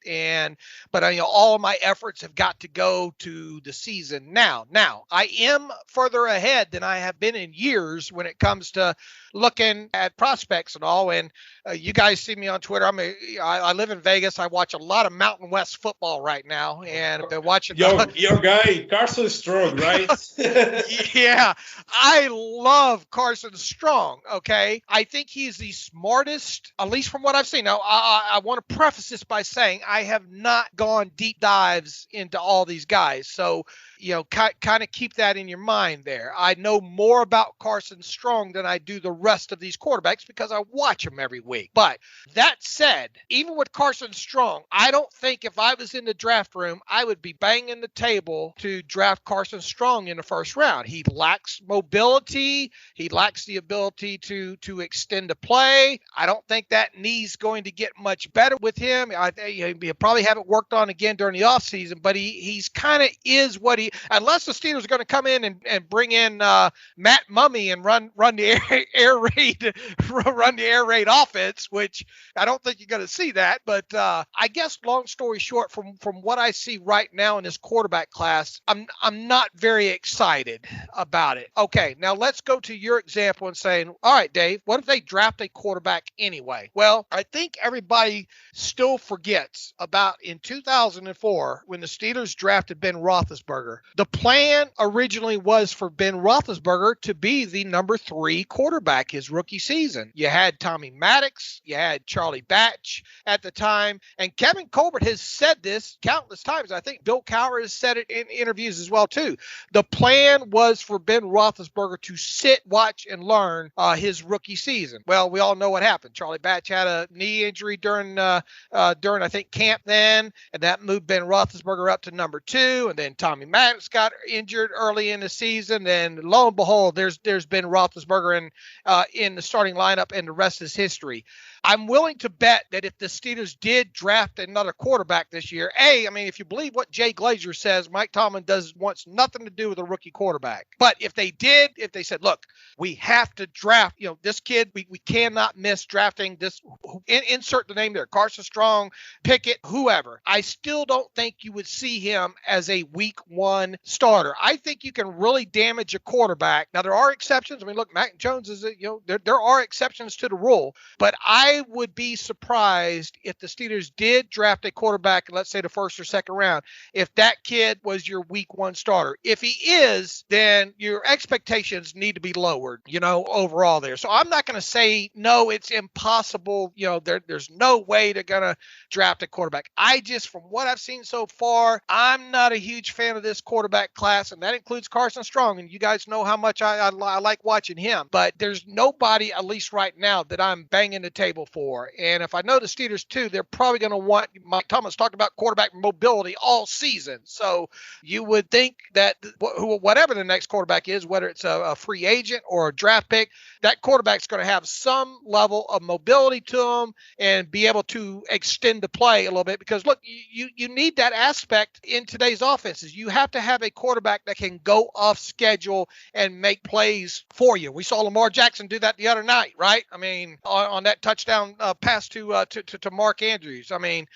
But all of my efforts have got to go to the season now. Now, I am further ahead than I have been in years when it comes to looking at prospects and all. And you guys see me on Twitter. I live in Vegas. I watch a lot of Mountain West football right now, and I've been watching. Your guy Carson Strong, right? Yeah, I love Carson Strong. Okay, I think he's the smartest, at least from what I've seen. Now, I want to preface this by saying I have not gone deep dives into all these guys, so kind of keep that in your mind there. I know more about Carson Strong than I do the rest of these quarterbacks because I watch them every week. But that said, even with Carson Strong, I don't think if I was in the draft room, I would be banging the table to draft Carson Strong in the first round. He lacks mobility. He lacks the ability to extend the play. I don't think that knee's going to get much better with him. He'll probably have it worked on again during the offseason, but he's kind of is what he, unless the Steelers are going to come in and bring in Matt Mummy and run the air raid offense, which I don't think you're going to see that. But I guess long story short, from what I see right now in this quarterback class, I'm not very excited about it. Okay, now let's go to your example and saying, all right, Dave, what if they draft a quarterback anyway? Well, I think everybody still forgets about in 2004 when the Steelers drafted Ben Roethlisberger. The plan originally was for Ben Roethlisberger to be the number 3 quarterback his rookie season. You had Tommy Maddox, you had Charlie Batch at the time, and Kevin Colbert has said this countless times. I think Bill Cowher has said it in interviews as well too. The plan was for Ben Roethlisberger to sit, watch, and learn his rookie season. Well, we all know what happened. Charlie Batch had a knee injury during I think camp then, and that moved Ben Roethlisberger up to number 2, and then Tommy Maddox got injured early in the season. Then lo and behold, there's Ben Roethlisberger in the starting lineup, and the rest is history. I'm willing to bet that if the Steelers did draft another quarterback this year, I mean, if you believe what Jay Glazer says, Mike Tomlin wants nothing to do with a rookie quarterback. But if they said, look, we have to draft, this kid, we cannot miss drafting this, insert the name there, Carson Strong, Pickett, whoever. I still don't think you would see him as a week one starter. I think you can really damage a quarterback. Now, there are exceptions. I mean, look, Mac Jones is, there are exceptions to the rule, but I would be surprised if the Steelers did draft a quarterback in, let's say, the first or second round, if that kid was your week one starter. If he is, then your expectations need to be lowered, overall there. So I'm not going to say, no, it's impossible. There's no way they're going to draft a quarterback. From what I've seen so far, I'm not a huge fan of this quarterback class, and that includes Carson Strong. And you guys know how much I like watching him. But there's nobody, at least right now, that I'm banging the table for. And if I know the Steelers too, they're probably going to want, Mike Thomas talked about quarterback mobility all season. So you would think that whatever the next quarterback is, whether it's a free agent or a draft pick, that quarterback's going to have some level of mobility to him and be able to extend the play a little bit. Because look, you need that aspect in today's offenses. You have to have a quarterback that can go off schedule and make plays for you. We saw Lamar Jackson do that the other night, right? I mean, on that touchdown pass to Mark Andrews. I mean,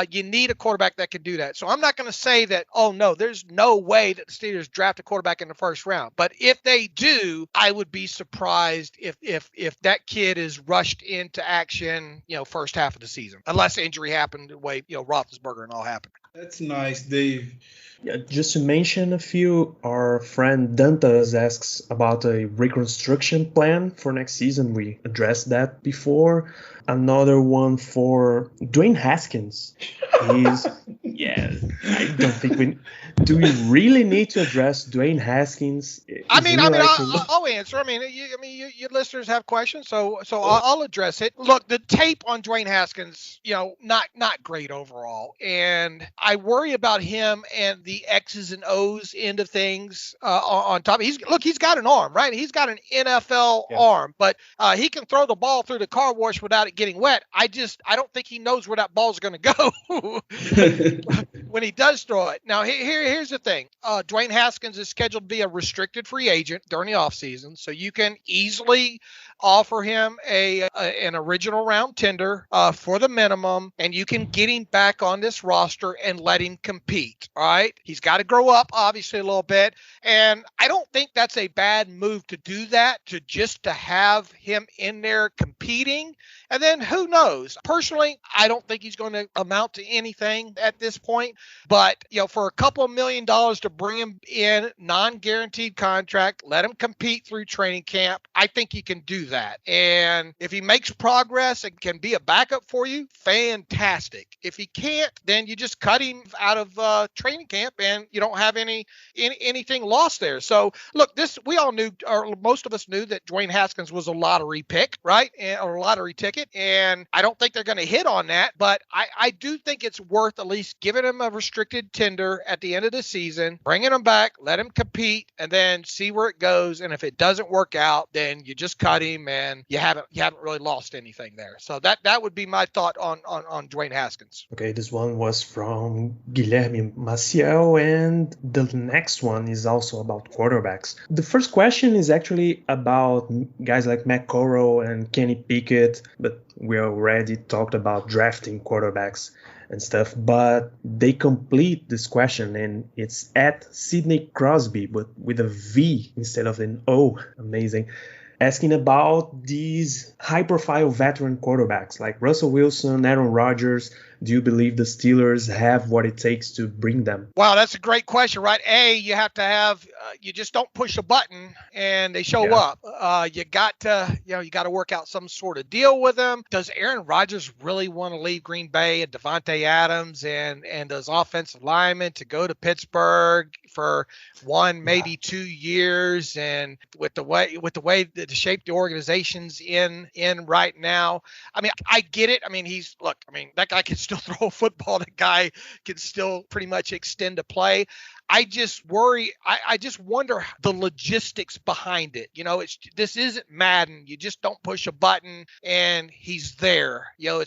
you need a quarterback that can do that. So I'm not going to say that, oh no, there's no way that the Steelers draft a quarterback in the first round. But if they do, I would be surprised if that kid is rushed into action, first half of the season, unless injury happened the way, Roethlisberger and all happened. That's nice, Dave. Yeah, just to mention a few, our friend Dantas asks about a reconstruction plan for next season. We addressed that before. Another one for Dwayne Haskins. I don't think do we really need to address Dwayne Haskins? I'll answer. Your listeners have questions, so I'll address it. Look, the tape on Dwayne Haskins, not great overall, and I worry about him and the X's and O's end of things on top. He's got an arm, right? He's got an NFL arm, but he can throw the ball through the car wash without it getting wet. I don't think he knows where that ball's going to go when he does throw it. Now, here's the thing. Dwayne Haskins is scheduled to be a restricted free agent during the offseason, so you can easily offer him an original round tender for the minimum, and you can get him back on this roster and let him compete. All right. He's got to grow up, obviously, a little bit. And I don't think that's a bad move to do that, to have him in there competing. And then who knows? Personally, I don't think he's going to amount to anything at this point. But, for a couple of $1 million to bring him in, non-guaranteed contract, let him compete through training camp, I think you can do that. And if he makes progress and can be a backup for you, fantastic. If he can't, then you just cut him out of training camp and you don't have anything lost there. So look, we all knew, or most of us knew, that Dwayne Haskins was a lottery pick, right? Or a lottery ticket. And I don't think they're going to hit on that, but I do think it's worth at least giving him a restricted tender at the end of the season, bringing him back, let him compete, and then see where it goes. And if it doesn't work out, then you just cut him and you haven't really lost anything there. So that would be my thought on Dwayne Haskins. Okay, this one was from Guilherme Maciel, and the next one is also about quarterbacks. The first question is actually about guys like Matt Corral and Kenny Pickett, but we already talked about drafting quarterbacks and stuff, but they complete this question, and it's at Sidney Crosby, but with a V instead of an O. Amazing. Asking about these high-profile veteran quarterbacks like Russell Wilson, Aaron Rodgers. Do you believe the Steelers have what it takes to bring them? Wow, that's a great question, right? You have to have, you just don't push a button and they show up. You got to work out some sort of deal with them. Does Aaron Rodgers really want to leave Green Bay and Devontae Adams and those offensive linemen to go to Pittsburgh for 1, maybe 2 years? And with the way the shape the organization's in right now, I get it. That guy can still throw a football. That guy can still pretty much extend a play. I just worry. I just wonder the logistics behind it. This isn't Madden. You just don't push a button and he's there. You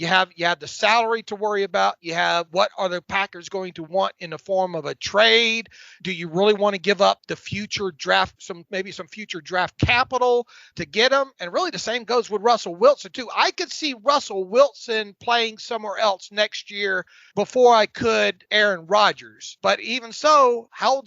have the salary to worry about. You have what are the Packers going to want in the form of a trade? Do you really want to give up the future draft, some future draft capital to get him? And really the same goes with Russell Wilson too. I could see Russell Wilson playing somewhere else next year before I could Aaron Rodgers. But even so, how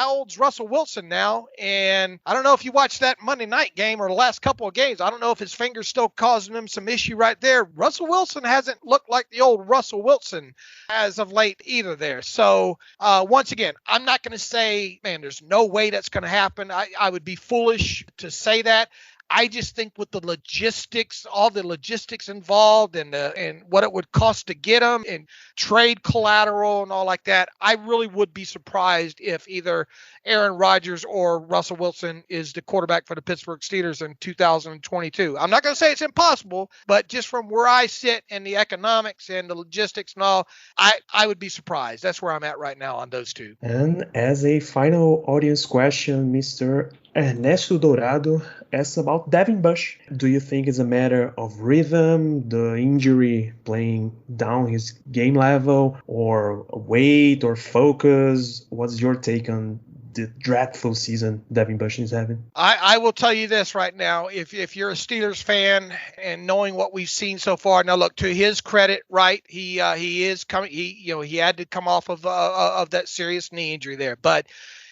old's Russell Wilson now? And I don't know if you watched that Monday night game or the last couple of games. I don't know if his finger's still causing him some issue right there. Russell Wilson hasn't looked like the old Russell Wilson as of late either there. So once again, I'm not going to say, man, there's no way that's going to happen. I would be foolish to say that. I just think with the logistics, all the logistics involved and what it would cost to get them and trade collateral and all like that, I really would be surprised if either Aaron Rodgers or Russell Wilson is the quarterback for the Pittsburgh Steelers in 2022. I'm not going to say it's impossible, but just from where I sit and the economics and the logistics and all, I would be surprised. That's where I'm at right now on those two. And as a final audience question, Mr. Ernesto Dourado asks about Devin Bush. Do you think it's a matter of rhythm, the injury playing down his game level, or weight or focus? What's your take on the dreadful season Devin Bush is having? I will tell you this right now. If you're a Steelers fan and knowing what we've seen so far, now look, to his credit, right? He is coming. He had to come off of that serious knee injury there, but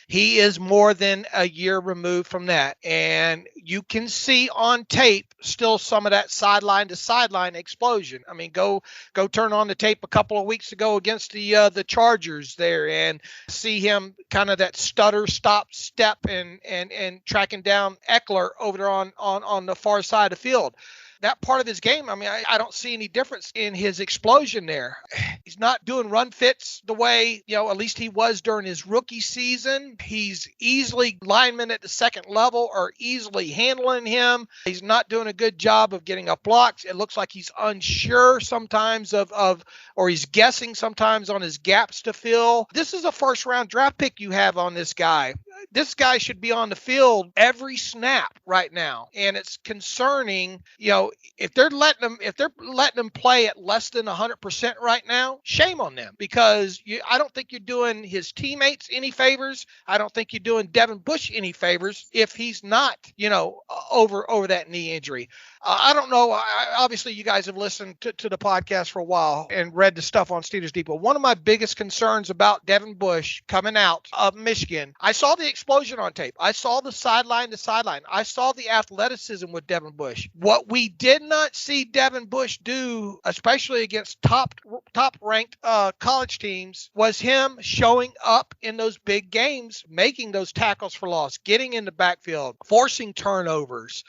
he is more than a year removed from that. And you can see on tape still some of that sideline to sideline explosion. I mean, go turn on the tape a couple of weeks ago against the Chargers there and see him kind of that stutter, stop, step and tracking down Eckler over there on the far side of the field. That part of his game, I mean, I don't see any difference in his explosion there. He's not doing run fits the way, at least he was during his rookie season. He's easily linemen at the second level are easily handling him. He's not doing a good job of getting up blocks. It looks like he's unsure sometimes or he's guessing sometimes on his gaps to fill. This is a first round draft pick you have on this guy. This guy should be on the field every snap right now. And it's concerning, if they're letting him play at less than 100% right now, shame on them, because I don't think you're doing his teammates any favors. I don't think you're doing Devin Bush any favors if he's not, over that knee injury. I don't know. Obviously, you guys have listened to the podcast for a while and read the stuff on Steelers Depot. One of my biggest concerns about Devin Bush coming out of Michigan, I saw the explosion on tape. I saw the sideline to sideline. I saw the athleticism with Devin Bush. What we did not see Devin Bush do, especially against top-ranked college teams, was him showing up in those big games, making those tackles for loss, getting in the backfield, forcing turnovers,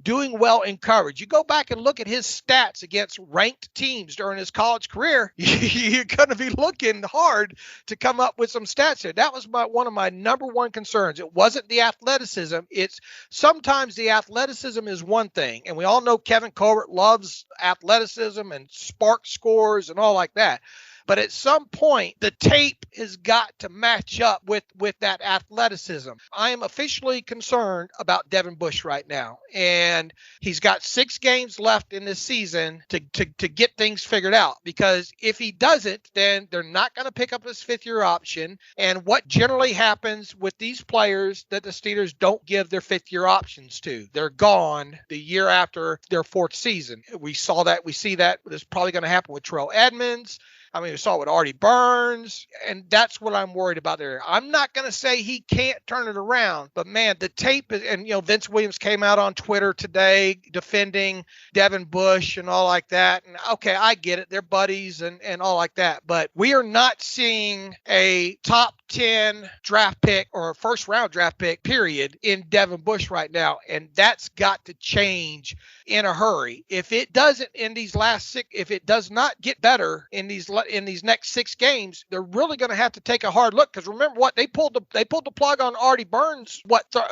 doing well in coverage. You go back and look at his stats against ranked teams during his college career, you're going to be looking hard to come up with some stats here. That was one of my number one concerns. It wasn't the athleticism. It's sometimes the athleticism is one thing, and we all know Kevin Colbert loves athleticism and spark scores and all like that. But at some point, the tape has got to match up with that athleticism. I am officially concerned about Devin Bush right now. And he's got 6 games left in this season to get things figured out. Because if he doesn't, then they're not going to pick up his 5th-year option. And what generally happens with these players that the Steelers don't give their 5th-year options to, they're gone the year after their 4th season. We see that. It's probably going to happen with Terrell Edmonds. I mean, we saw it with Artie Burns, and that's what I'm worried about there. I'm not going to say he can't turn it around, but man, the tape is, and Vince Williams came out on Twitter today defending Devin Bush and all like that. And okay, I get it. They're buddies and all like that, but we are not seeing a top 10 draft pick or a first round draft pick period in Devin Bush right now. And that's got to change in a hurry. If it doesn't in these last 6, if it does not get better in these what, in these next 6 games, they're really going to have to take a hard look, because remember what, they pulled the plug on Artie Burns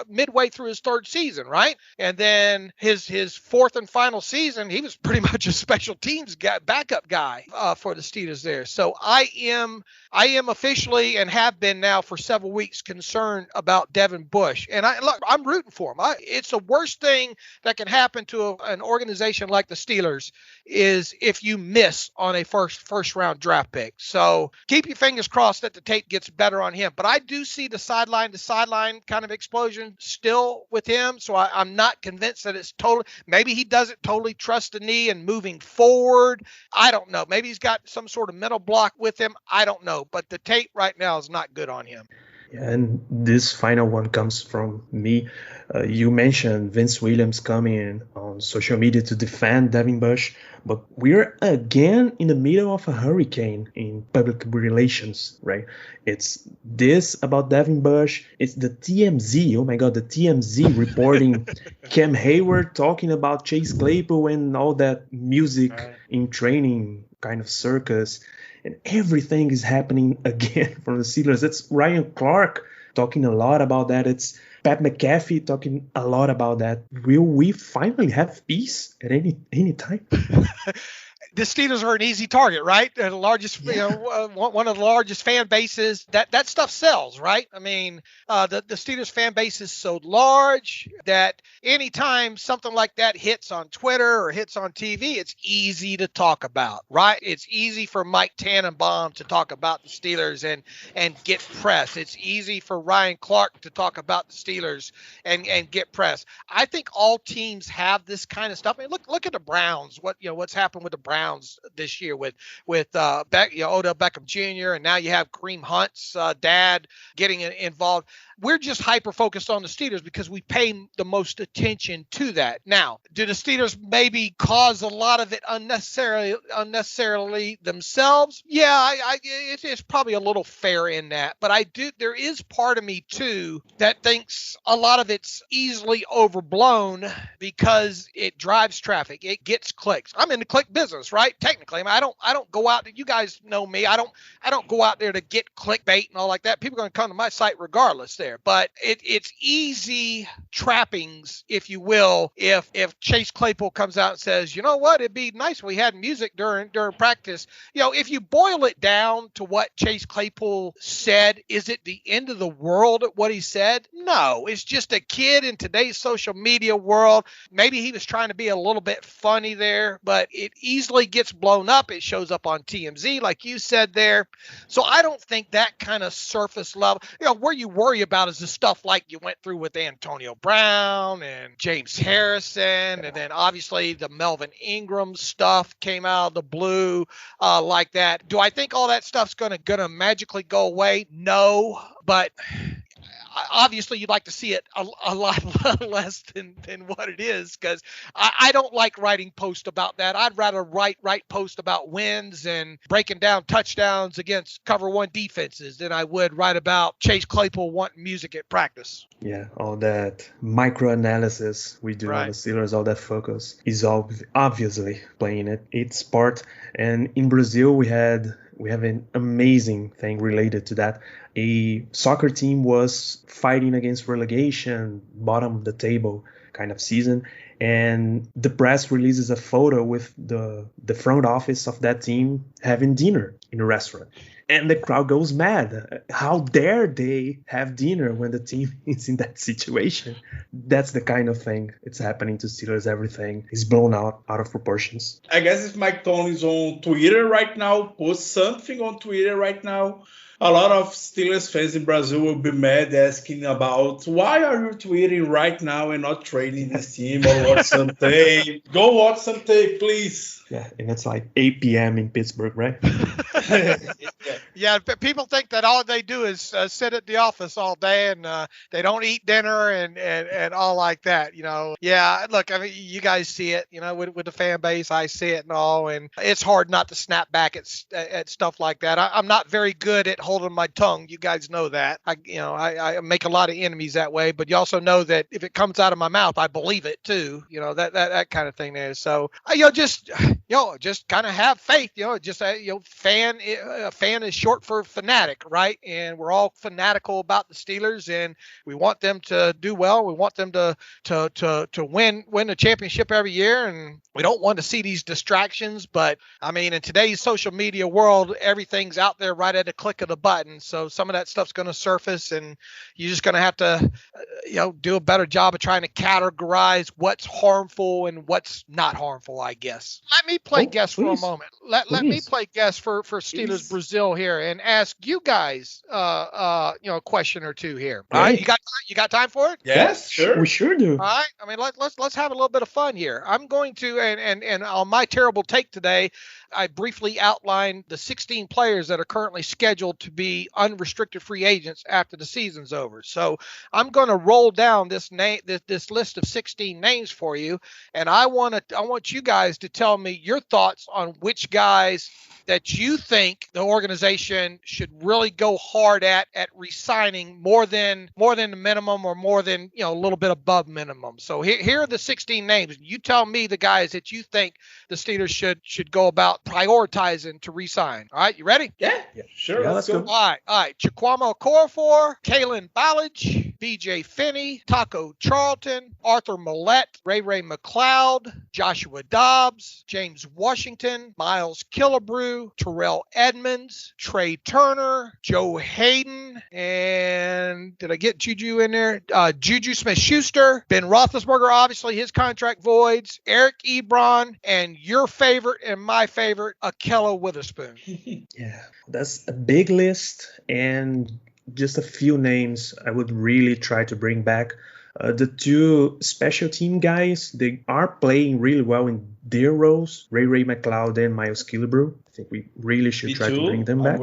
midway through his 3rd season, right? And then his 4th and final season, he was pretty much a special teams backup guy for the Steelers there. So I am officially, and have been now for several weeks, concerned about Devin Bush. And I'm rooting for him. It's the worst thing that can happen to an organization like the Steelers is if you miss on a first round draft pick. So keep your fingers crossed that the tape gets better on him. But I do see the sideline to sideline kind of explosion still with him. So I'm not convinced that it's totally, maybe he doesn't totally trust the knee and moving forward. I don't know. Maybe he's got some sort of mental block with him. I don't know. But the tape right now is not good on him. And this final one comes from me. You mentioned Vince Williams coming in on social media to defend Devin Bush, but we're again in the middle of a hurricane in public relations, right? It's this about Devin Bush. It's the TMZ. Oh my God, the TMZ reporting Cam Hayward talking about Chase Claypool and all that music in training kind of circus. And everything is happening again from the Steelers. It's Ryan Clark talking a lot about that. It's Pat McAfee talking a lot about that. Will we finally have peace at any time? The Steelers are an easy target, right? They're the largest, one of the largest fan bases. That stuff sells, right? I mean, the Steelers fan base is so large that anytime something like that hits on Twitter or hits on TV, it's easy to talk about, right? It's easy for Mike Tannenbaum to talk about the Steelers and get press. It's easy for Ryan Clark to talk about the Steelers and get press. I think all teams have this kind of stuff. I mean, look at the Browns. What's happened with the Browns this year with Odell Beckham Jr. and now you have Kareem Hunt's dad getting involved. We're just hyper focused on the Steelers because we pay the most attention to that. Now, do the Steelers maybe cause a lot of it unnecessarily themselves? Yeah, it's probably a little fair in that. But there is part of me too that thinks a lot of it's easily overblown because it drives traffic. It gets clicks. I'm in the click business, right? Technically, I don't go out. You guys know me. I don't go out there to get clickbait and all like that. People are going to come to my site regardless there. But it's easy trappings, if you will, if Chase Claypool comes out and says, you know what, it'd be nice if we had music during practice. If you boil it down to what Chase Claypool said, is it the end of the world at what he said? No, it's just a kid in today's social media world. Maybe he was trying to be a little bit funny there, but it easily gets blown up. It shows up on TMZ, like you said there. So I don't think that kind of surface level, where you worry about is the stuff like you went through with Antonio Brown and James Harrison, and then obviously the Melvin Ingram stuff came out of the blue like that. Do I think all that stuff's gonna magically go away? No, but obviously you'd like to see it a lot less than what it is, because I don't like writing posts about that. I'd rather write posts about wins and breaking down touchdowns against cover one defenses than I would write about Chase Claypool wanting music at practice. Yeah, all that micro-analysis we do on the Steelers, all that focus is obviously playing its part. And in Brazil, we have an amazing thing related to that. A soccer team was fighting against relegation, bottom of the table kind of season, and the press releases a photo with the front office of that team having dinner in a restaurant. And the crowd goes mad. How dare they have dinner when the team is in that situation? That's the kind of thing it's happening to Steelers. Everything is blown out of proportions. I guess if Mike Tomlin is on Twitter right now, post something on Twitter right now, a lot of Steelers fans in Brazil will be mad, asking about why are you tweeting right now and not training this team or watch some tape? Go watch some tape, please. Yeah, and it's like 8 p.m. in Pittsburgh, right? Yeah, but people think that all they do is sit at the office all day and they don't eat dinner and all like that, Yeah, look, I mean, you guys see it, with the fan base. I see it and all, and it's hard not to snap back at stuff like that. I'm not very good at holding my tongue. You guys know that. I make a lot of enemies that way, but you also know that if it comes out of my mouth, I believe it too. That kind of thing there. So just kind of have faith. Fan is short for fanatic, right? And we're all fanatical about the Steelers, and we want them to do well. We want them to win a championship every year, and we don't want to see these distractions. But I mean, in today's social media world, everything's out there right at a click of the button. So some of that stuff's going to surface, and you're just going to have to do a better job of trying to categorize what's harmful and what's not harmful, I guess. Let me play guess for a moment. Let me play guess for Steelers Brazil here and ask you guys a question or two here. All right, you got time for it? Yes, sure. We sure do. All right. I mean, let's have a little bit of fun here. I'm going to and on my terrible take today, I briefly outlined the 16 players that are currently scheduled to be unrestricted free agents after the season's over. So I'm going to roll down this list of 16 names for you, and I want you guys to tell me your thoughts on which guys that you think the organization should really go hard at re-signing more than the minimum, or more than a little bit above minimum. So here are the 16 names. You tell me the guys that you think the Steelers should go about prioritizing to re-sign. All right, you ready? Yeah, sure. Yeah, let's go. All right. Chikwama Okorafor, Kalen Ballage, BJ Finney, Taco Charlton, Arthur Millette, Ray McLeod, Joshua Dobbs, James Washington, Miles Killebrew, Terrell Edmonds, Trey Turner, Joe Hayden, and did I get Juju in there? Juju Smith-Schuster, Ben Roethlisberger, obviously his contract voids, Eric Ebron, and your favorite and my favorite, Ahkello Witherspoon. Yeah, that's a big list, and just a few names I would really try to bring back. The two special team guys, they are playing really well in their roles, Ray McLeod and Miles Killebrew. I think we really should try to bring them back.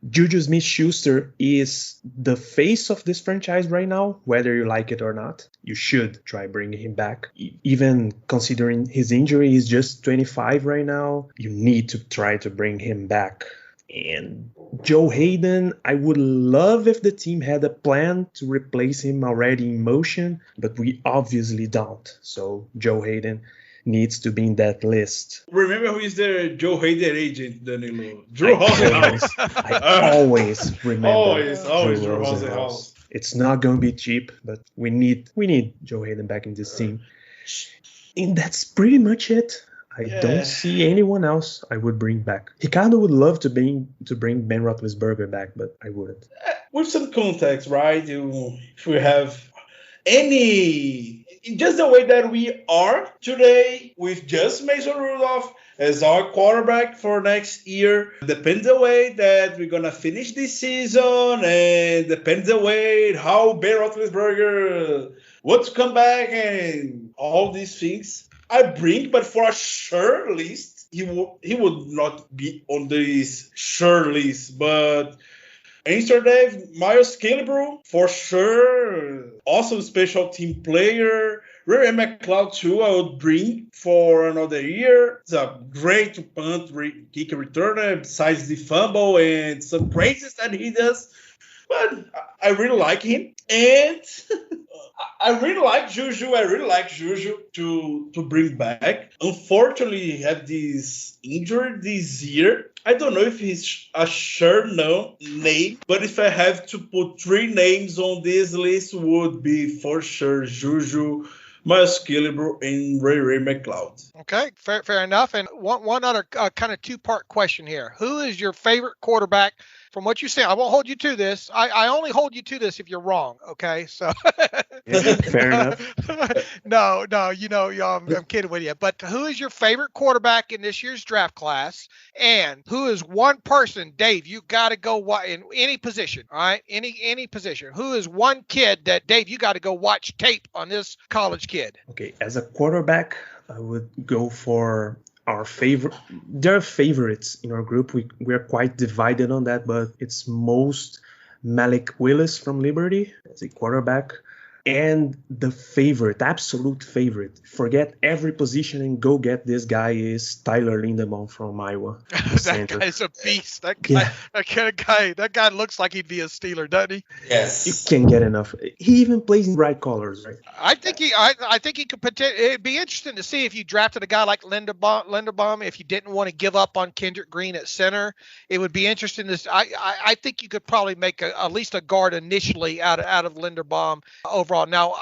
Juju Smith-Schuster is the face of this franchise right now, whether you like it or not. You should try bringing him back. Even considering his injury, he's just 25 right now. You need to try to bring him back. And Joe Hayden, I would love if the team had a plan to replace him already in motion, but we obviously don't. So Joe Hayden needs to be in that list. Remember who is the Joe Hayden agent, Danilo? Drew Rosenhaus. I always remember. Always Drew Rosenhaus. It's not going to be cheap, but we need Joe Hayden back in this team. And that's pretty much it. I don't see anyone else I would bring back. Ricardo would love to bring Ben Roethlisberger back, but I wouldn't. With some context, right? If we have any, just the way that we are today, with just Mason Rudolph as our quarterback for next year, depends the way that we're gonna finish this season, and depends the way how Ben Roethlisberger wants to come back and all these things. I bring, but for a sure list, he would not be on this sure list. But yesterday, Miles Killebrew, for sure, awesome special team player. Ray McLeod too, I would bring for another year. It's a great punt, kick returner, besides the fumble and some praises that he does. But I really like him. And I really like Juju. I really like Juju to bring back. Unfortunately, he had this injury this year. I don't know if he's a sure name, but if I have to put three names on this list, would be for sure Juju, Miles Killebrew, and Ray McLeod. Okay, fair enough. And one other kind of two-part question here. Who is your favorite quarterback? From what you say, I won't hold you to this. I only hold you to this if you're wrong. Okay, so fair enough. No, I'm kidding with you. But who is your favorite quarterback in this year's draft class? And who is one person, Dave? You got to go in any position. All right, any position. Who is one kid that Dave? You got to go watch tape on this college kid. Okay, as a quarterback, I would go for our favorite. There are favorites in our group. We are quite divided on that, but it's most Malik Willis from Liberty as a quarterback. And the favorite, absolute favorite, forget every position and go get this guy is Tyler Linderbaum from Iowa. That guy's a beast. That guy looks like he'd be a Steeler, doesn't he? Yes. You can't get enough. He even plays in bright colors, right? I think he could potentially. It'd be interesting to see if you drafted a guy like Linderbaum. If you didn't want to give up on Kendrick Green at center, it would be interesting to. I think you could probably make at least a guard initially out of Linderbaum overall. Now,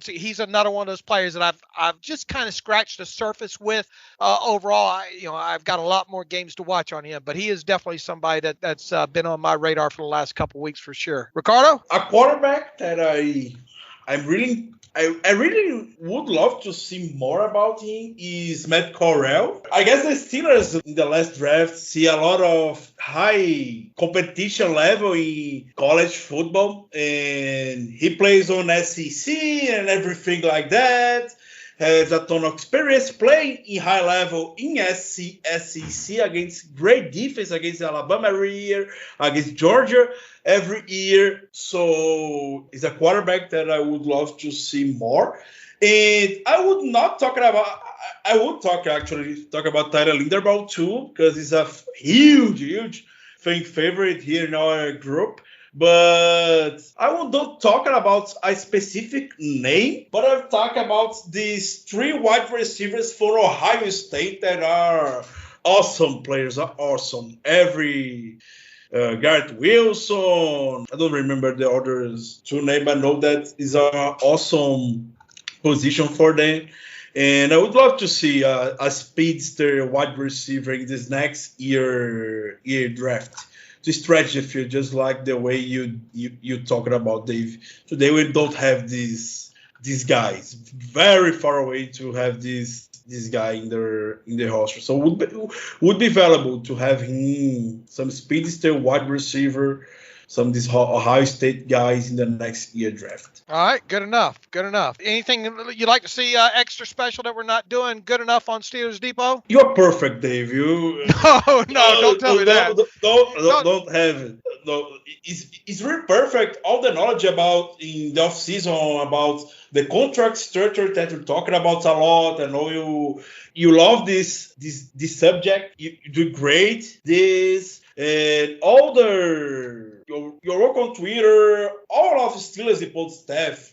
he's another one of those players that I've just kind of scratched the surface with. Overall, I've got a lot more games to watch on him, but he is definitely somebody that's been on my radar for the last couple of weeks for sure. Ricardo, a quarterback that I really would love to see more about him is Matt Corral. I guess the Steelers in the last draft see a lot of high competition level in college football, and he plays on SEC and everything like that. Has a ton of experience playing in high level in SEC against great defense against Alabama every year, against Georgia every year. So he's a quarterback that I would love to see more. And I would talk about Tyler Linderbaum too, because he's a huge fan favorite here in our group. But I won't talk about a specific name, but I'll talk about these 3 wide receivers for Ohio State that are awesome players, are awesome. Garrett Wilson, I don't remember the others 2 names, but I know that is an awesome position for them. And I would love to see a speedster wide receiver in this next year draft. To stretch the field, just like the way you talking about, Dave. Today we don't have these guys. Very far away to have this guy in the roster. So would be valuable to have him, some speedster wide receiver, some of these Ohio State guys in the next year draft. All right, good enough. Anything you'd like to see extra special that we're not doing good enough on Steelers Depot? You're perfect, Dave. No, don't tell me that. Don't have it. No, it's really perfect. All the knowledge about in the offseason about the contract structure that you're talking about a lot. I know you love this subject. You do great. And all your work on Twitter, all of Steelers Depot staff,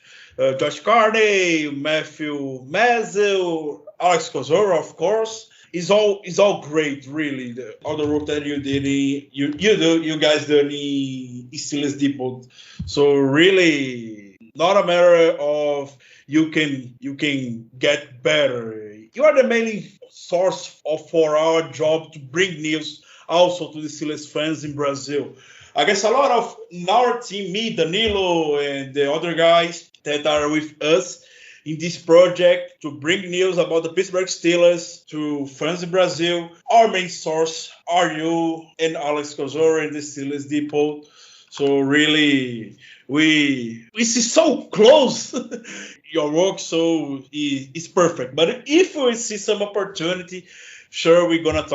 Josh Carney, Matthew Mazel, Alex Kozora, of course, is all great, really. All the work that you did, you guys did in Steelers Depot. So really, not a matter of you can get better. You are the main source for our job to bring news also to the Steelers fans in Brazil. I guess a lot of our team, me, Danilo, and the other guys that are with us in this project to bring news about the Pittsburgh Steelers to fans in Brazil. Our main source are you and Alex Kozora and the Steelers Depot. So really, we see so close your work, so it's perfect. But if we see some opportunity, sure, we're gonna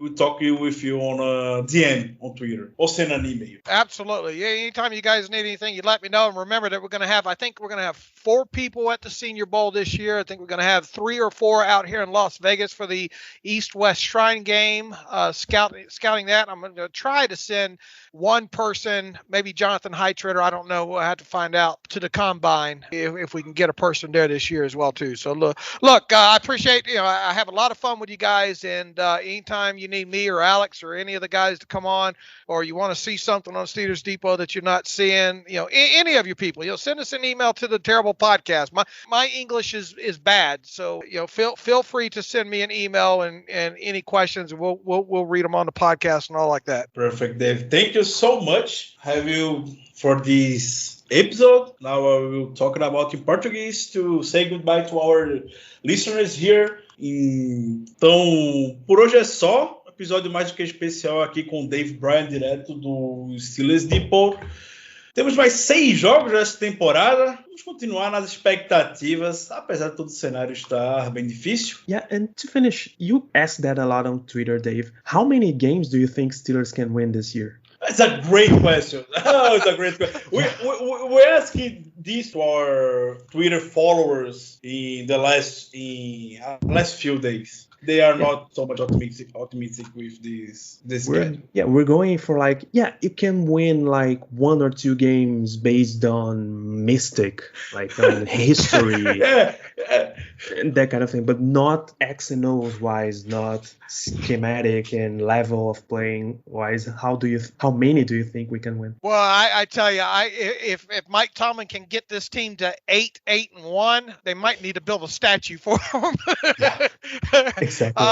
we'll talk with you on DM on Twitter or send an email. Absolutely. Yeah, anytime you guys need anything, you let me know. And remember that I think we're gonna have 4 people at the Senior Bowl this year. I think we're gonna have 3 or 4 out here in Las Vegas for the East-West Shrine game. Scouting that, I'm gonna try to send one person, maybe Jonathan Heitrader, I don't know, we'll have to find out, to the Combine if we can get a person there this year as well too. So look, I appreciate, I have a lot of fun with you guys, and anytime you need me or Alex or any of the guys to come on, or you want to see something on Steelers Depot that you're not seeing, any of you people, send us an email to the Terrible Podcast. My English is bad, so feel free to send me an email and any questions, and we'll read them on the podcast and all like that. Perfect, Dave. Thank you so much. Have you for this episode. Now I will talk about in Portuguese to say goodbye to our listeners here. Então, por hoje é só. Episódio mais do que especial aqui com o Dave Bryan, direto do Steelers Depot. Temos mais 6 jogos nessa temporada. Vamos continuar nas expectativas, apesar de todo o cenário estar bem difícil. Yeah, and to finish, you asked that a lot on Twitter, Dave. How many games do you think Steelers can win this year? It's a great question. Oh, it's a great question. We're asking this to our Twitter followers in the last few days. They are not so much optimistic with this game. We're going for like, you can win like 1 or 2 games based on mystic, like on history, and that kind of thing, but not X and O's wise, not schematic and level of playing wise. How many do you think we can win? Well, I tell you, if Mike Tomlin can get this team to 8-1, they might need to build a statue for him. Exactly.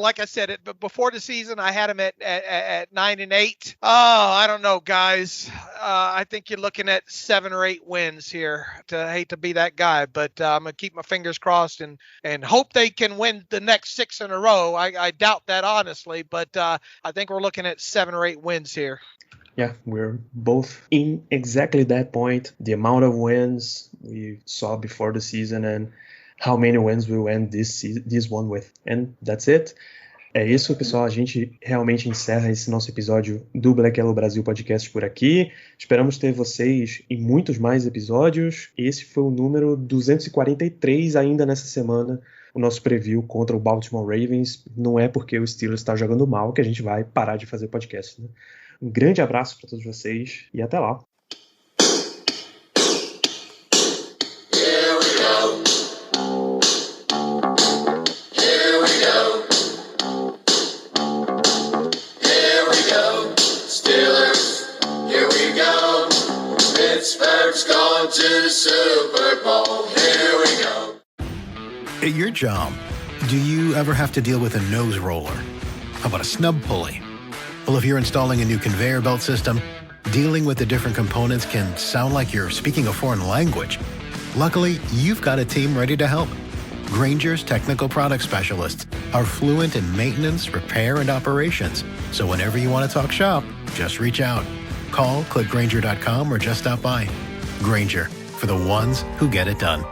Like I said, before the season, I had him at 9-8. Oh, I don't know, guys. I think you're looking at 7 or 8 wins here. I hate to be that guy, but I'm gonna keep my fingers crossed and hope they can win the next 6 in a row. I doubt that, honestly, but I think we're looking at 7 or 8 wins here. Yeah, we're both in exactly that point. The amount of wins we saw before the season and how many wins we win this one with. And that's it. É isso, pessoal. A gente realmente encerra esse nosso episódio do Black Yellow Brasil Podcast por aqui. Esperamos ter vocês em muitos mais episódios. Esse foi o número 243 ainda nessa semana. O nosso preview contra o Baltimore Ravens. Não é porque o Steelers está jogando mal que a gente vai parar de fazer podcast, né? Um grande abraço para todos vocês e até lá. Pittsburgh's going to the Super Bowl. Here we go. At your job, do you ever have to deal with a nose roller? How about a snub pulley? Well, if you're installing a new conveyor belt system, dealing with the different components can sound like you're speaking a foreign language. Luckily, you've got a team ready to help. Grainger's technical product specialists are fluent in maintenance, repair, and operations. So whenever you want to talk shop, just reach out. Call, click Grainger.com, or just stop by. Grainger, for the ones who get it done.